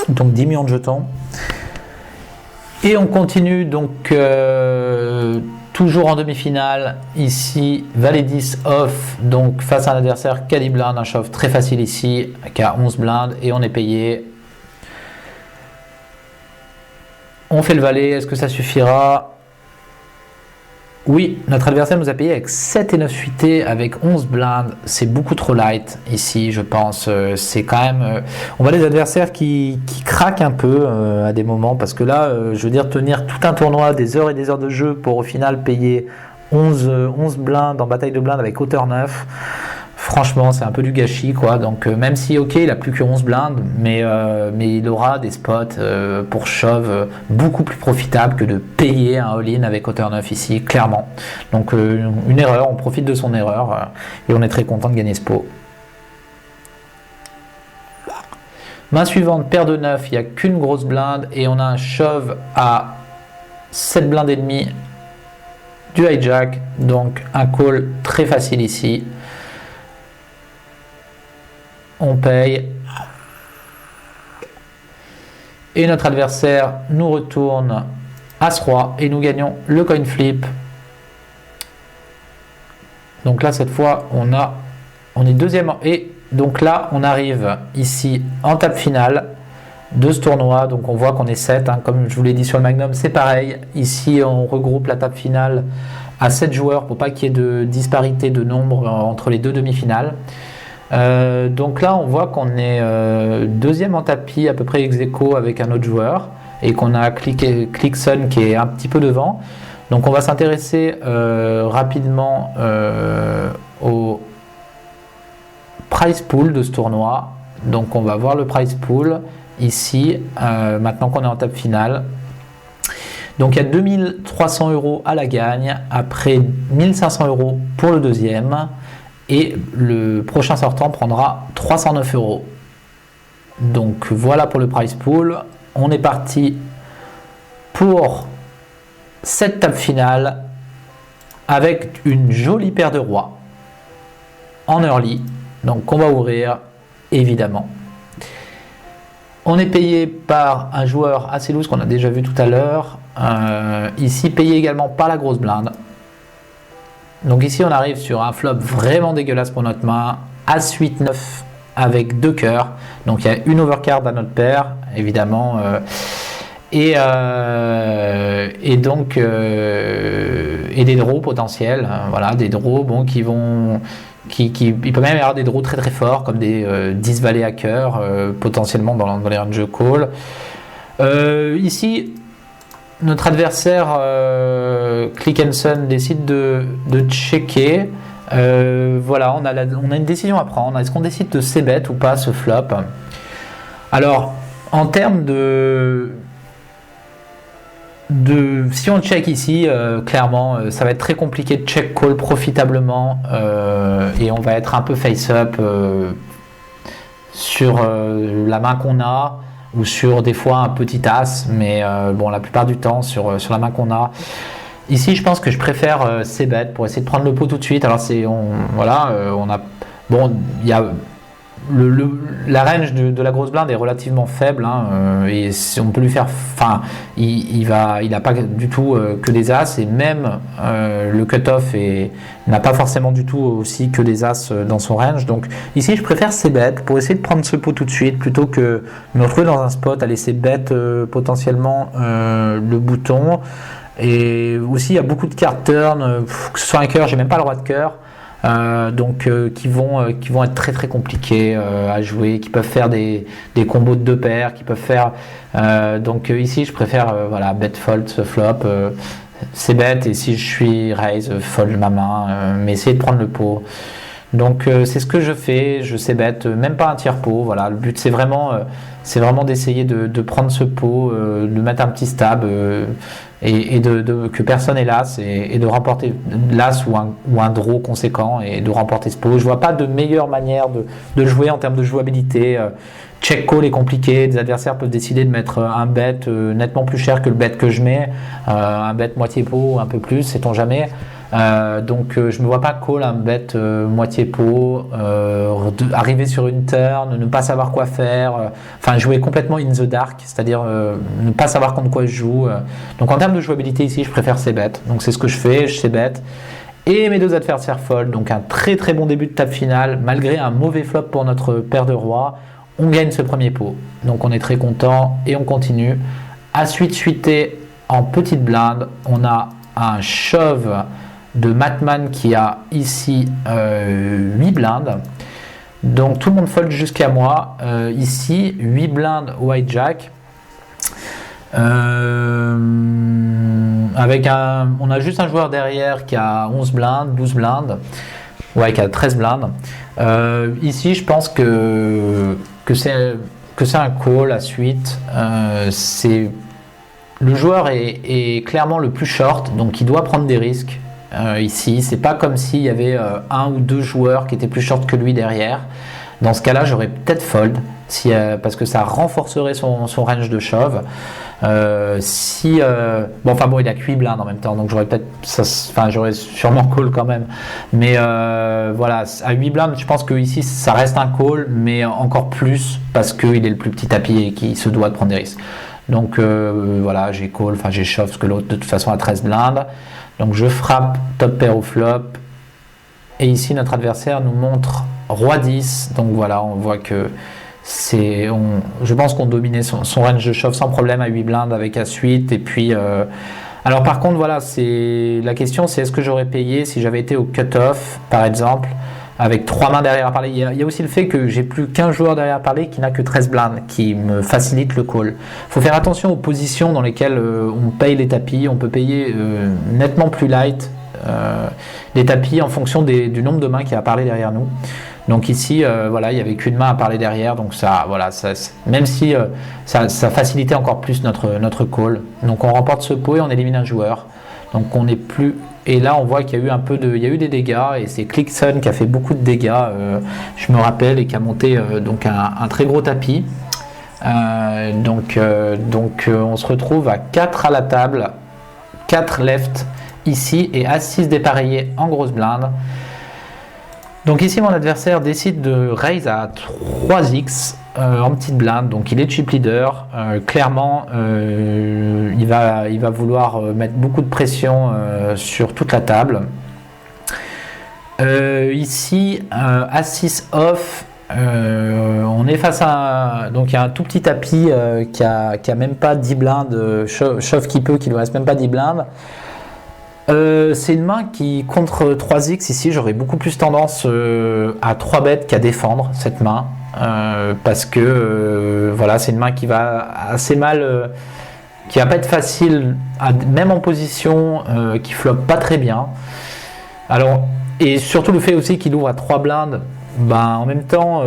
donc 10 millions de jetons. Et on continue donc toujours en demi-finale, ici valet 10 off, donc face à un adversaire qui a 10 blindes, un shove très facile ici, qui a 11 blindes et on est payé. On fait le valet, est-ce que ça suffira? Oui, notre adversaire nous a payé avec 7 et 9 suités, avec 11 blindes, c'est beaucoup trop light ici je pense, c'est quand même... on voit des adversaires qui craquent un peu à des moments, parce que là, je veux dire, tenir tout un tournoi, des heures et des heures de jeu pour au final payer 11 blindes en bataille de blindes avec hauteur 9, franchement c'est un peu du gâchis quoi, donc même si ok il a plus que 11 blindes, mais il aura des spots pour shove beaucoup plus profitables que de payer un all-in avec hauteur 9 ici, clairement. Donc une erreur, on profite de son erreur et on est très content de gagner ce pot. Main suivante, paire de 9, il n'y a qu'une grosse blinde et on a un shove à 7 blindes et demi du hijack, donc un call très facile ici. On paye et notre adversaire nous retourne As-Roi et nous gagnons le coin flip. Donc là cette fois on est deuxième et donc là on arrive ici en table finale de ce tournoi, donc on voit qu'on est 7 comme je vous l'ai dit sur le Magnum, c'est pareil, ici on regroupe la table finale à 7 joueurs pour pas qu'il y ait de disparité de nombre entre les deux demi-finales. Donc là on voit qu'on est deuxième en tapis à peu près ex aequo avec un autre joueur et qu'on a Clickson qui est un petit peu devant, donc on va s'intéresser rapidement au prize pool de ce tournoi. Donc on va voir le prize pool ici maintenant qu'on est en table finale. Donc il y a 2300 € à la gagne, après 1500 € pour le deuxième. Et le prochain sortant prendra 309 €. Donc voilà pour le prize pool. On est parti pour cette table finale avec une jolie paire de rois en early. Donc on va ouvrir évidemment. On est payé par un joueur assez loose qu'on a déjà vu tout à l'heure. Ici payé également par la grosse blinde. Donc ici on arrive sur un flop vraiment dégueulasse pour notre main, As-8-9 avec 2 cœurs, donc il y a une overcard à notre paire évidemment, et donc et des draws potentiels, voilà, des draws qui il peut même y avoir des draws très très forts comme des 10 valets à cœur potentiellement dans les range call. Ici notre adversaire Clickenson décide de checker. Voilà, on a une décision à prendre. Est-ce qu'on décide de c-bet ou pas ce flop? Alors, en termes si on check ici, clairement, ça va être très compliqué de check call profitablement et on va être un peu face-up sur la main qu'on a, ou sur des fois un petit as, mais bon, la plupart du temps sur la main qu'on a. Ici je pense que je préfère c-bet pour essayer de prendre le pot tout de suite. Alors il y a la range de la grosse blinde est relativement faible, et on peut lui faire, il n'a pas du tout que des as, et même le cutoff n'a pas forcément du tout aussi que des as dans son range. Donc ici je préfère c-bet pour essayer de prendre ce pot tout de suite plutôt que me retrouver dans un spot à laisser bet potentiellement le bouton. Et aussi il y a beaucoup de cartes turn, que ce soit un cœur, j'ai même pas le roi de cœur. Qui vont être très très compliqués à jouer, qui peuvent faire des combos de 2 paires, qui peuvent faire ici je préfère bet fold ce flop, c'est bête, et si je suis raise fold ma main, mais essayer de prendre le pot. Donc c'est ce que je fais, je sais bet, même pas un tiers pot. Voilà, le but c'est vraiment c'est vraiment d'essayer de prendre ce pot, de mettre un petit stab et que personne est l'as et de remporter l'as ou un draw conséquent et de remporter ce pot. Je vois pas de meilleure manière de jouer en termes de jouabilité. Check call est compliqué, des adversaires peuvent décider de mettre un bet nettement plus cher que le bet que je mets, un bet moitié pot, un peu plus, sait-on jamais. Donc je me vois pas call un bet moitié pot, arriver sur une turn, ne pas savoir quoi faire, enfin jouer complètement in the dark, c'est-à-dire ne pas savoir contre quoi je joue. Donc en termes de jouabilité ici, je préfère c-bet. Donc c'est ce que je fais, je c-bet. Et mes deux adversaires fold, donc un très très bon début de table finale, malgré un mauvais flop pour notre paire de rois. On gagne ce premier pot, donc on est très content et on continue. À suité en petite blinde, on a un shove de Matman qui a ici 8 blindes. Donc tout le monde fold jusqu'à moi. Ici, 8 blindes white jack. On a juste un joueur derrière qui a 11 blindes, 12 blindes. Ouais, qui a 13 blindes. Ici, je pense que c'est un call à suite. Le joueur est clairement le plus short, donc il doit prendre des risques. Ici, c'est pas comme s'il y avait un ou deux joueurs qui étaient plus short que lui derrière. Dans ce cas-là, j'aurais peut-être fold parce que ça renforcerait son range de shove. Il a que 8 blindes en même temps, donc j'aurais sûrement call quand même. Mais voilà, à 8 blindes, je pense que ici ça reste un call, mais encore plus parce qu'il est le plus petit tapis et qu'il se doit de prendre des risques. Donc voilà, j'ai call, j'ai shove parce que l'autre de toute façon a 13 blindes. Donc je frappe top pair au flop. Et ici notre adversaire nous montre roi 10. Donc voilà, on voit que je pense qu'on dominait son range de shove sans problème à 8 blindes avec à suite. Et puis alors par contre voilà, la question c'est est-ce que j'aurais payé si j'avais été au cut-off par exemple avec 3 mains derrière à parler. Il y a aussi le fait que j'ai plus qu'un joueur derrière à parler qui n'a que 13 blindes, qui me facilite le call. Il faut faire attention aux positions dans lesquelles on paye les tapis. On peut payer nettement plus light les tapis en fonction du nombre de mains qui a à parler derrière nous. Donc ici, il n'y avait qu'une main à parler derrière, donc même si ça facilitait encore plus notre call. Donc on remporte ce pot et on élimine un joueur. Donc on n'est plus. Et là, on voit qu'il y a eu des dégâts et c'est Clickson qui a fait beaucoup de dégâts. Je me rappelle et qui a monté donc un très gros tapis. Donc on se retrouve à 4 à la table, 4 left ici et à 6 dépareillés en grosse blinde. Donc ici mon adversaire décide de raise à 3x en petite blinde, donc il est chip leader. Clairement il va vouloir mettre beaucoup de pression sur toute la table. Ici à 6 off, on est face à donc il y a un tout petit tapis qui a même pas 10 blindes, shove qui lui reste même pas 10 blindes. C'est une main qui, contre 3x ici, j'aurais beaucoup plus tendance à 3 bet qu'à défendre cette main. Parce que c'est une main qui va assez mal, qui va pas être facile, même en position, qui floppe pas très bien. Alors, et surtout le fait aussi qu'il ouvre à 3 blindes, en même temps,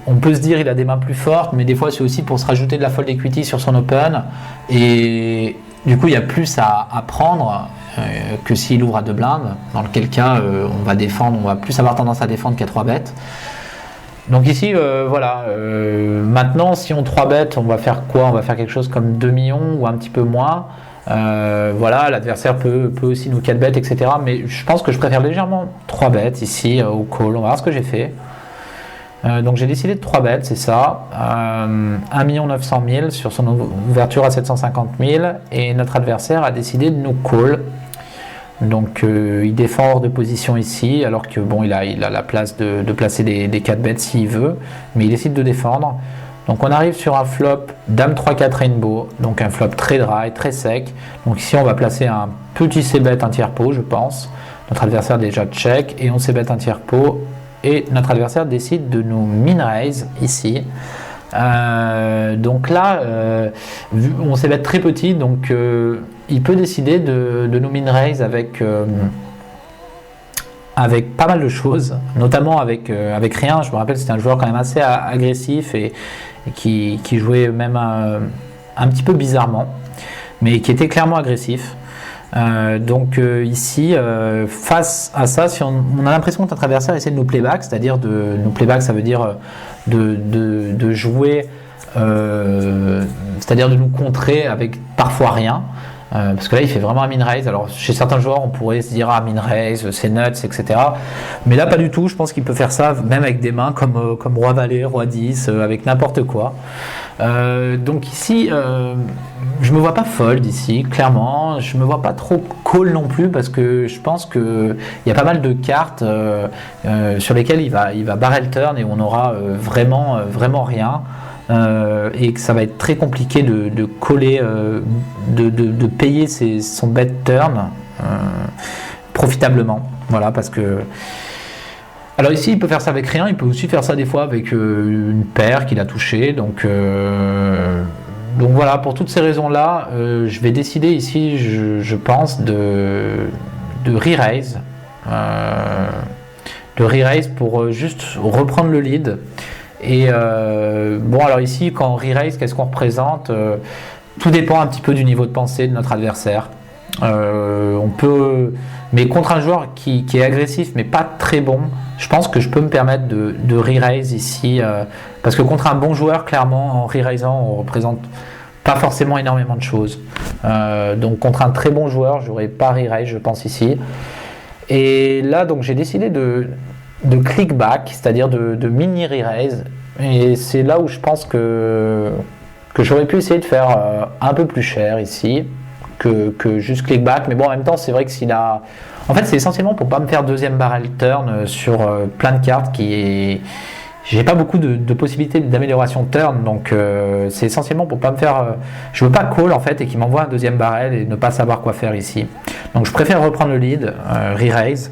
on peut se dire il a des mains plus fortes, mais des fois c'est aussi pour se rajouter de la fold equity sur son open. Et du coup, il y a plus à prendre que s'il ouvre à 2 blindes, dans lequel cas on va défendre, on va plus avoir tendance à défendre qu'à 3 bêtes. Donc ici, maintenant si on 3 bêtes, on va faire quoi? On va faire quelque chose comme 2 millions ou un petit peu moins. L'adversaire peut aussi nous 4 bêtes, etc. Mais je pense que je préfère légèrement 3 bêtes ici au call. On va voir ce que j'ai fait. Donc j'ai décidé de 3 bêtes, c'est ça. 1 900 000 sur son ouverture à 750 000. Et notre adversaire a décidé de nous call. Donc il défend hors de position ici, alors que il a la place de placer des 4 bêtes s'il veut, mais il décide de défendre. Donc on arrive sur un flop Dame 3-4 Rainbow, donc un flop très dry, très sec. Donc ici on va placer un petit c-bet un tiers pot, je pense. Notre adversaire déjà check et on c-bet un tiers pot et notre adversaire décide de nous min-raise ici. Donc là, on c-bet très petit, donc il peut décider de nous min-raise avec pas mal de choses, notamment avec rien. Je me rappelle, c'était un joueur quand même assez agressif et et qui jouait même un petit peu bizarrement, mais qui était clairement agressif. Ici, face à ça, si on a l'impression que notre adversaire essaie de nous playback, c'est-à-dire de nous playback, ça veut dire de jouer, c'est-à-dire de nous contrer avec parfois rien. Parce que là il fait vraiment un min raise. Alors chez certains joueurs on pourrait se dire min raise c'est nuts, etc. Mais là pas du tout. Je pense qu'il peut faire ça même avec des mains comme roi valet, roi 10, avec n'importe quoi. Donc ici je me vois pas fold ici, clairement. Je me vois pas trop call non plus, parce que je pense que il y a pas mal de cartes sur lesquelles il va barrel turn et on aura vraiment rien. Et que ça va être très compliqué de coller, de payer son bet turn profitablement. Voilà, parce que. Alors ici, il peut faire ça avec rien, il peut aussi faire ça des fois avec une paire qu'il a touchée. Donc voilà, pour toutes ces raisons-là, je vais décider ici, je pense, de re-raise. De re-raise pour juste reprendre le lead. Et alors ici, quand on re-raise, qu'est-ce qu'on représente? Tout dépend un petit peu du niveau de pensée de notre adversaire. Mais contre un joueur qui est agressif mais pas très bon, je pense que je peux me permettre de re-raise ici, parce que contre un bon joueur, clairement, en re-raisant, on représente pas forcément énormément de choses. Donc contre un très bon joueur, j'aurais pas re-raise, je pense ici. Et là, donc j'ai décidé de click back, c'est-à-dire de mini re-raise, et c'est là où je pense que j'aurais pu essayer de faire un peu plus cher ici que juste click back, mais bon, en même temps c'est vrai que s'il a, en fait c'est essentiellement pour pas me faire deuxième barrel turn sur plein de cartes j'ai pas beaucoup de possibilités d'amélioration de turn, donc c'est essentiellement pour pas me faire je veux pas call en fait et qu'il m'envoie un deuxième barrel et ne pas savoir quoi faire ici. Donc je préfère reprendre le lead, re-raise,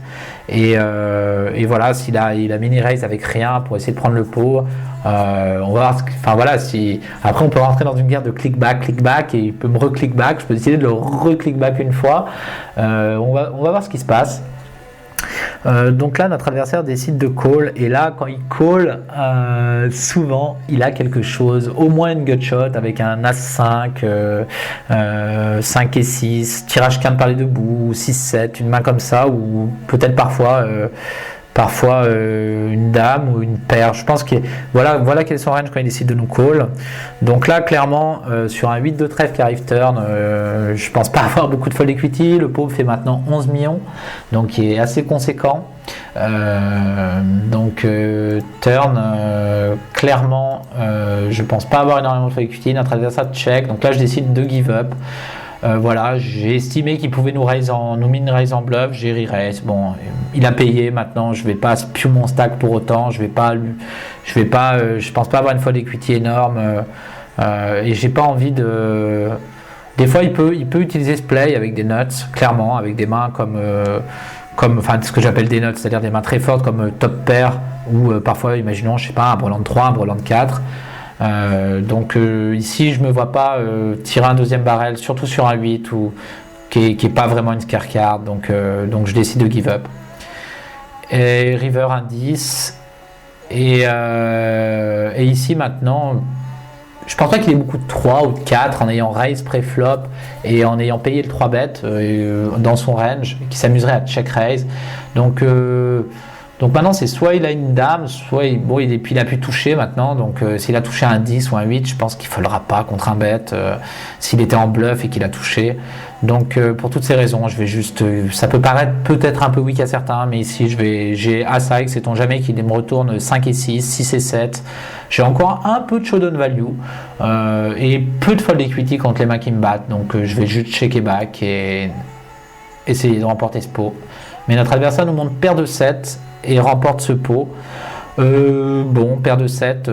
et voilà, s'il a mini raise avec rien pour essayer de prendre le pot, on va voir, si après on peut rentrer dans une guerre de click back et il peut me re-click back, je peux décider de le re-click back une fois, on va voir ce qui se passe. Donc là notre adversaire décide de call, et là quand il call, souvent il a quelque chose, au moins une gut shot avec un As-5, 5 et 6, tirage quinte par les deux bouts, 6-7, une main comme ça, ou peut-être parfois une dame ou une paire. Je pense que voilà quel est son range quand il décide de nous call. Donc là clairement sur un 8 de trèfle qui arrive turn, je pense pas avoir beaucoup de fold equity. Le pot fait maintenant 11 millions, donc il est assez conséquent. Turn, clairement je pense pas avoir énormément de fold equity. Notre adversaire check, donc là je décide de give up. Voilà, j'ai estimé qu'il pouvait nous min raise en bluff, j'ai re-raise. Bon, il a payé, maintenant je vais pas spew mon stack pour autant, je pense pas avoir une fold equity énorme, et j'ai pas envie de. Des fois il peut utiliser ce play avec des nuts, clairement, avec des mains comme ce que j'appelle des nuts, c'est-à-dire des mains très fortes comme top pair, ou parfois imaginons, je sais pas, un brelan de 3, un brelan de 4. Ici je me vois pas tirer un deuxième barrel, surtout sur un 8 qui est pas vraiment une scare card, donc je décide de give up. Et river un 10, et ici maintenant je pense pas qu'il ait beaucoup de 3 ou de 4 en ayant raise pré-flop et en ayant payé le 3 bet dans son range, qui s'amuserait à check raise. Donc maintenant c'est soit il a une dame, soit il a pu toucher maintenant, donc s'il a touché un 10 ou un 8, je pense qu'il ne foldera pas contre un bet s'il était en bluff et qu'il a touché. Donc pour toutes ces raisons, je vais juste, ça peut paraître peut-être un peu weak à certains, mais ici j'ai As-High, sait-on jamais qu'il me retourne 5 et 6, 6 et 7. J'ai encore un peu de showdown value et peu de fold equity contre les mains qui me battent, donc je vais juste checker back et essayer de remporter ce pot. Mais notre adversaire nous montre paire de 7 et remporte ce pot. Paire de 7,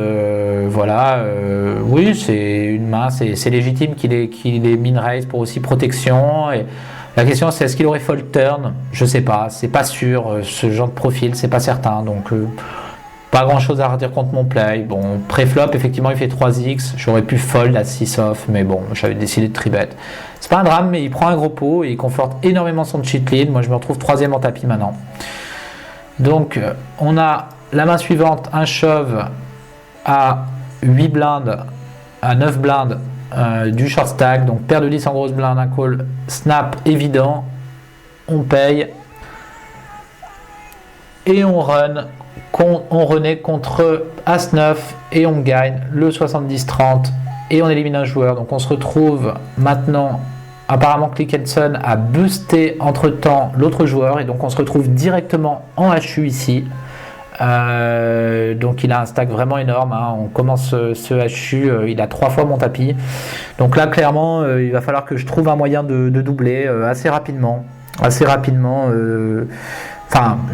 oui, c'est une main, c'est légitime qu'il ait min raise pour aussi protection. Et la question c'est est-ce qu'il aurait fold turn? Je sais pas, c'est pas sûr, ce genre de profil, c'est pas certain, donc pas grand chose à redire contre mon play. Bon, pré-flop, effectivement, il fait 3x, j'aurais pu fold à 6 off, mais bon, j'avais décidé de tribet. C'est pas un drame, mais il prend un gros pot et il conforte énormément son cheat lead. Moi, je me retrouve 3e en tapis maintenant. Donc, on a la main suivante, un shove à 8 blindes à 9 blindes du short stack, donc paire de 10 en grosse blinde, un call, snap évident, on paye et on runait contre As-9 et on gagne le 70-30 et on élimine un joueur. Donc on se retrouve maintenant, apparemment Clickenson a boosté entre temps l'autre joueur et donc on se retrouve directement en HU ici. Donc il a un stack vraiment énorme, hein. On commence ce HU, il a 3 fois mon tapis, donc là clairement il va falloir que je trouve un moyen de doubler assez rapidement. Enfin,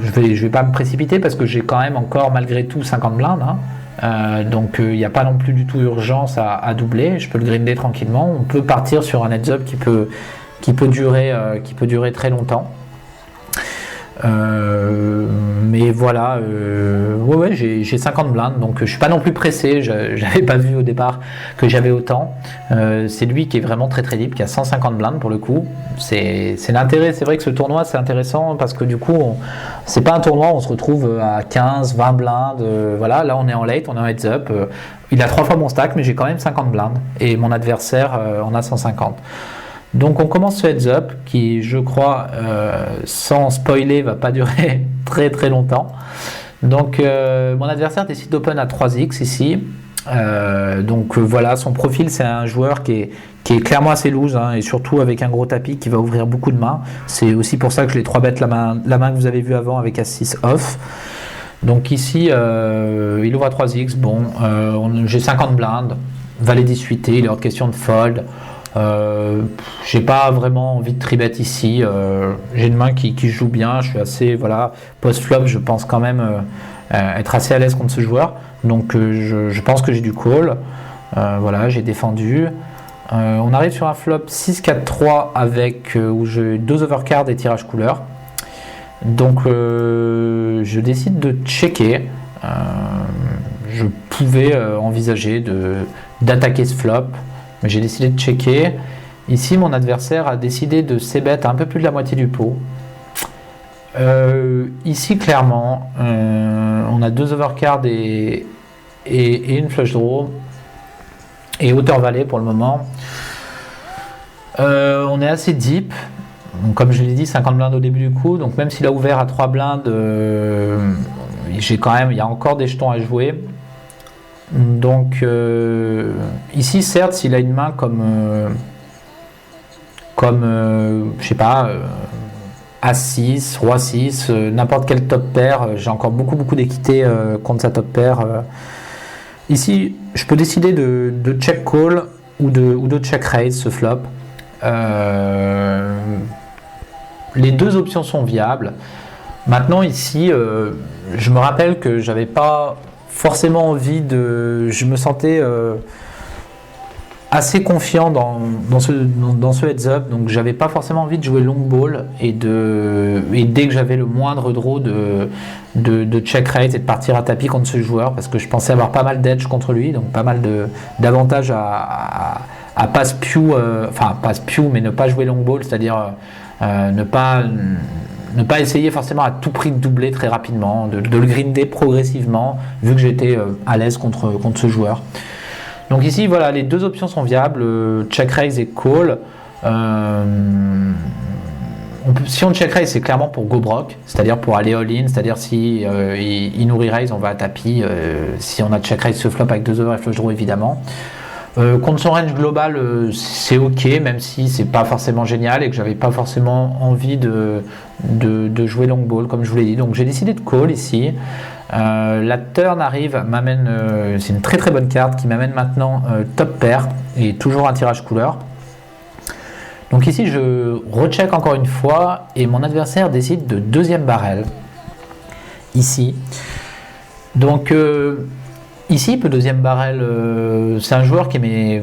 je vais pas me précipiter parce que j'ai quand même encore malgré tout 50 blindes, hein. Donc il n'y a pas non plus du tout urgence à doubler, je peux le grinder tranquillement, on peut partir sur un heads up qui peut durer très longtemps. Mais voilà, ouais, j'ai 50 blindes, donc je suis pas non plus pressé. J'avais pas vu au départ que j'avais autant. C'est lui qui est vraiment très très libre, qui a 150 blindes pour le coup. C'est l'intérêt. C'est vrai que ce tournoi c'est intéressant parce que du coup c'est pas un tournoi où on se retrouve à 15, 20 blindes. Voilà, là on est en late, on est en heads up. Il a 3 fois mon stack, mais j'ai quand même 50 blindes et mon adversaire en a 150. Donc on commence ce heads up qui, je crois, sans spoiler, va pas durer très très longtemps. Donc mon adversaire décide d'open à 3x ici. Donc voilà, son profil c'est un joueur qui est clairement assez loose, hein, et surtout avec un gros tapis qui va ouvrir beaucoup de mains. C'est aussi pour ça que je l'ai 3 bet la main que vous avez vue avant avec As-6 off. Donc ici il ouvre à 3x, bon, j'ai 50 blindes, valet 18, il est hors de question de fold. J'ai pas vraiment envie de tribet ici, j'ai une main qui joue bien, je suis assez, voilà, post-flop je pense quand même être assez à l'aise contre ce joueur, donc je pense que j'ai du call, voilà, j'ai défendu. On arrive sur un flop 6-4-3 avec où j'ai 2 overcards et tirage couleur, donc je décide de checker. Je pouvais envisager d'attaquer ce flop, mais j'ai décidé de checker. Ici, mon adversaire a décidé de c-bet un peu plus de la moitié du pot. Ici, clairement, on a 2 overcards et une flush draw. Et hauteur valet pour le moment. On est assez deep. Donc, comme je l'ai dit, 50 blindes au début du coup. Donc même s'il a ouvert à 3 blindes, il y a encore des jetons à jouer. Donc ici certes s'il a une main comme je sais pas, As-6, Roi 6, n'importe quel top pair, j'ai encore beaucoup d'équité contre sa top pair. Ici je peux décider de check call ou de check raise ce flop. Les deux options sont viables. Maintenant ici je me rappelle que j'avais pas forcément envie je me sentais assez confiant dans ce heads up, donc j'avais pas forcément envie de jouer long ball et dès que j'avais le moindre draw de check raise et de partir à tapis contre ce joueur, parce que je pensais avoir pas mal d'edge contre lui, donc pas mal d'avantages à pass pew, mais ne pas jouer long ball, c'est-à-dire ne pas essayer forcément à tout prix de doubler très rapidement, de le grinder progressivement, vu que j'étais à l'aise contre ce joueur. Donc ici, voilà, les deux options sont viables, check raise et call. Si on check raise, c'est clairement pour go broke, c'est-à-dire pour aller all-in, c'est-à-dire si il nourrit raise, on va à tapis. Si on a check raise ce flop avec 2 over et flush draw, évidemment. Contre son range global, c'est ok, même si c'est pas forcément génial et que j'avais pas forcément envie de jouer long ball, comme je vous l'ai dit. Donc j'ai décidé de call ici. La turn arrive, m'amène, c'est une très très bonne carte qui m'amène maintenant top pair et toujours un tirage couleur. Donc ici je recheck encore une fois et mon adversaire décide de deuxième barrel ici. Donc ici il peut deuxième barrel, c'est un joueur qui aimait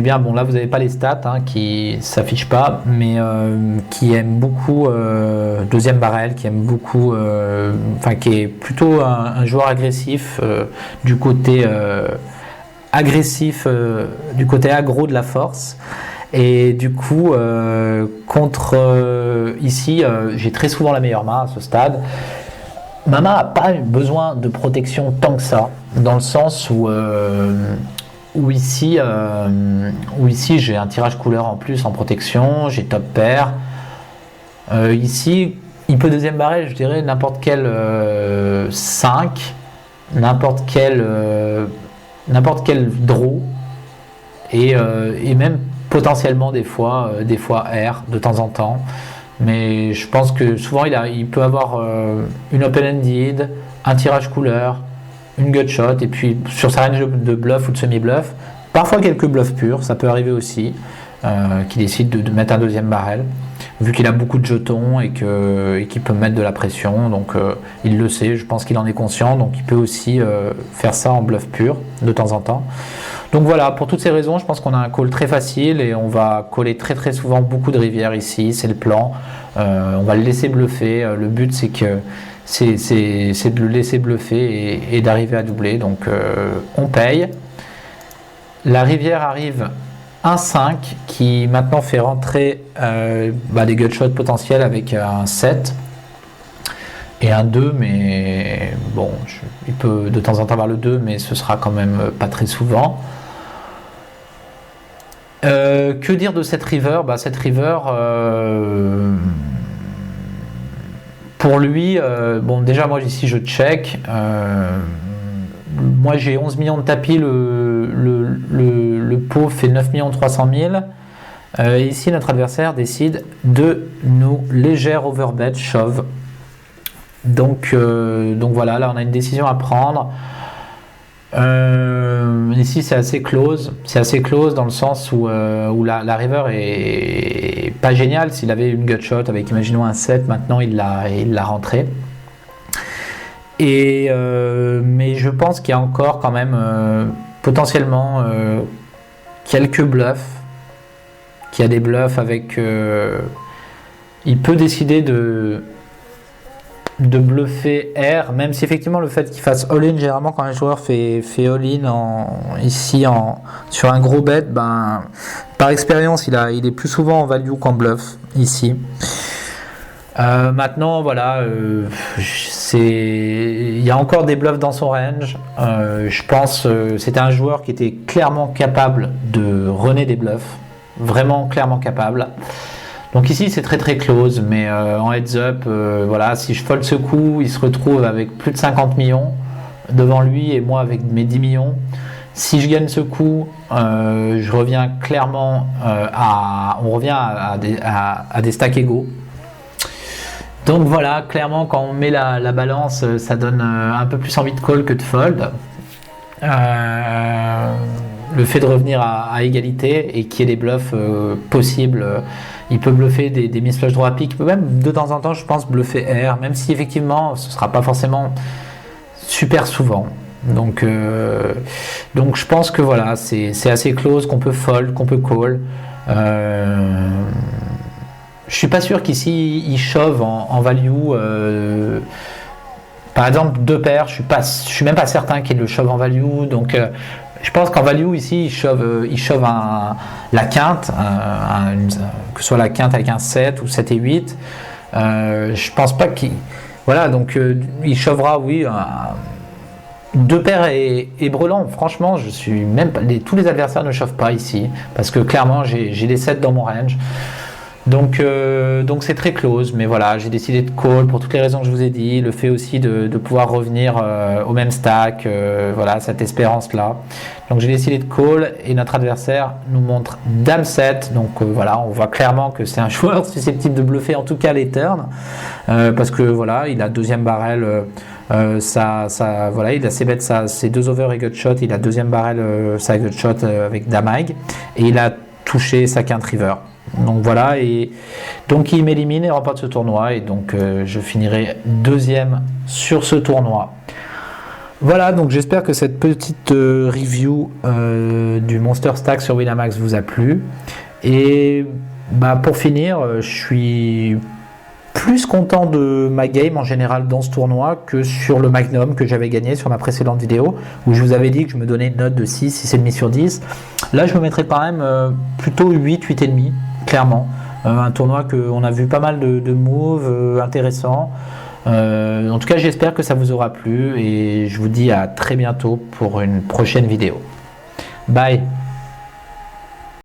bien, bon là vous n'avez pas les stats qui s'affichent pas, mais qui aime beaucoup deuxième barrel, qui aime beaucoup, qui est plutôt un joueur agressif du côté du côté aggro de la force. Et du coup contre ici j'ai très souvent la meilleure main à ce stade. Mama n'a pas eu besoin de protection tant que ça, dans le sens où ici j'ai un tirage couleur en plus en protection, j'ai top pair. Ici, il peut deuxième barrel, je dirais n'importe quel 5, n'importe quel draw, et même potentiellement des fois R de temps en temps. Mais je pense que souvent il peut avoir une open-ended, un tirage couleur, une gut shot, et puis sur sa range de bluff ou de semi-bluff, parfois quelques bluffs purs, ça peut arriver aussi, qu'il décide de mettre un deuxième barrel, vu qu'il a beaucoup de jetons et qu'il peut mettre de la pression, donc il le sait, je pense qu'il en est conscient, donc il peut aussi faire ça en bluff pur de temps en temps. Donc voilà, pour toutes ces raisons, je pense qu'on a un call très facile et on va coller très très souvent beaucoup de rivières ici, c'est le plan. On va le laisser bluffer, le but c'est de le laisser bluffer et d'arriver à doubler, donc on paye. La rivière arrive 1-5 qui maintenant fait rentrer des gut shots potentiels avec un 7 et un 2, mais bon, il peut de temps en temps avoir le 2, mais ce sera quand même pas très souvent. Que dire de cette river? Cette river, pour lui, déjà moi ici je check. Moi j'ai 11 millions de tapis, le pot fait 9 300 000. Et ici notre adversaire décide de nous légère overbet shove. Donc voilà, là on a une décision à prendre. Ici c'est assez close dans le sens où la river est pas géniale. S'il avait une gut shot avec imaginons un 7, maintenant il l'a rentré. Mais je pense qu'il y a encore quand même potentiellement quelques bluffs, qu'il y a des bluffs avec il peut décider de bluffer R, même si effectivement le fait qu'il fasse all-in, généralement quand un joueur fait all-in sur un gros bet, par expérience il est plus souvent en value qu'en bluff ici. Maintenant voilà, il y a encore des bluffs dans son range. Je pense c'était un joueur qui était clairement capable de runner des bluffs, vraiment clairement capable. Donc ici c'est très très close, mais en heads up, voilà, si je fold ce coup, il se retrouve avec plus de 50 millions devant lui et moi avec mes 10 millions. Si je gagne ce coup, je reviens clairement à des stacks égaux. Donc voilà, clairement quand on met la balance, ça donne un peu plus envie de call que de fold. Le fait de revenir à égalité et qu'il y ait des bluffs possibles, il peut bluffer des miss flush draw à pique, il peut même de temps en temps je pense bluffer R, même si effectivement ce ne sera pas forcément super souvent. Donc je pense que voilà, c'est assez close, qu'on peut fold, qu'on peut call. Je suis pas sûr qu'ici il shove en value. Par exemple, deux paires, je suis même pas certain qu'il le shove en value. Donc, je pense qu'en value ici, il shove la quinte, que ce soit la quinte avec un 7 ou 7 et 8. Je pense pas qu'il. Voilà, donc il shovera, oui, deux paires et brelan. Franchement, je suis même pas. Tous les adversaires ne shovent pas ici parce que clairement, j'ai des 7 dans mon range. Donc c'est très close, mais voilà, j'ai décidé de call pour toutes les raisons que je vous ai dit, le fait aussi de pouvoir revenir au même stack, voilà, cette espérance là. Donc j'ai décidé de call et notre adversaire nous montre Dame 7, donc voilà, on voit clairement que c'est un joueur susceptible de bluffer en tout cas les turns, parce que voilà, il a deuxième barrel, voilà, il a ses deux over et gut shot, il a deuxième barrel sa gut shot avec Dame High et il a touché sa quinte river. Donc voilà, et donc il m'élimine et remporte ce tournoi, et donc je finirai deuxième sur ce tournoi. Voilà, donc j'espère que cette petite review du Monster Stack sur Winamax vous a plu. Et pour finir, je suis plus content de ma game en général dans ce tournoi que sur le Magnum que j'avais gagné sur ma précédente vidéo, où je vous avais dit que je me donnais une note de 6, 6,5 sur 10. Là je me mettrais quand même plutôt 8, 8,5, clairement. Un tournoi qu'on a vu pas mal de moves intéressants. En tout cas, j'espère que ça vous aura plu et je vous dis à très bientôt pour une prochaine vidéo. Bye!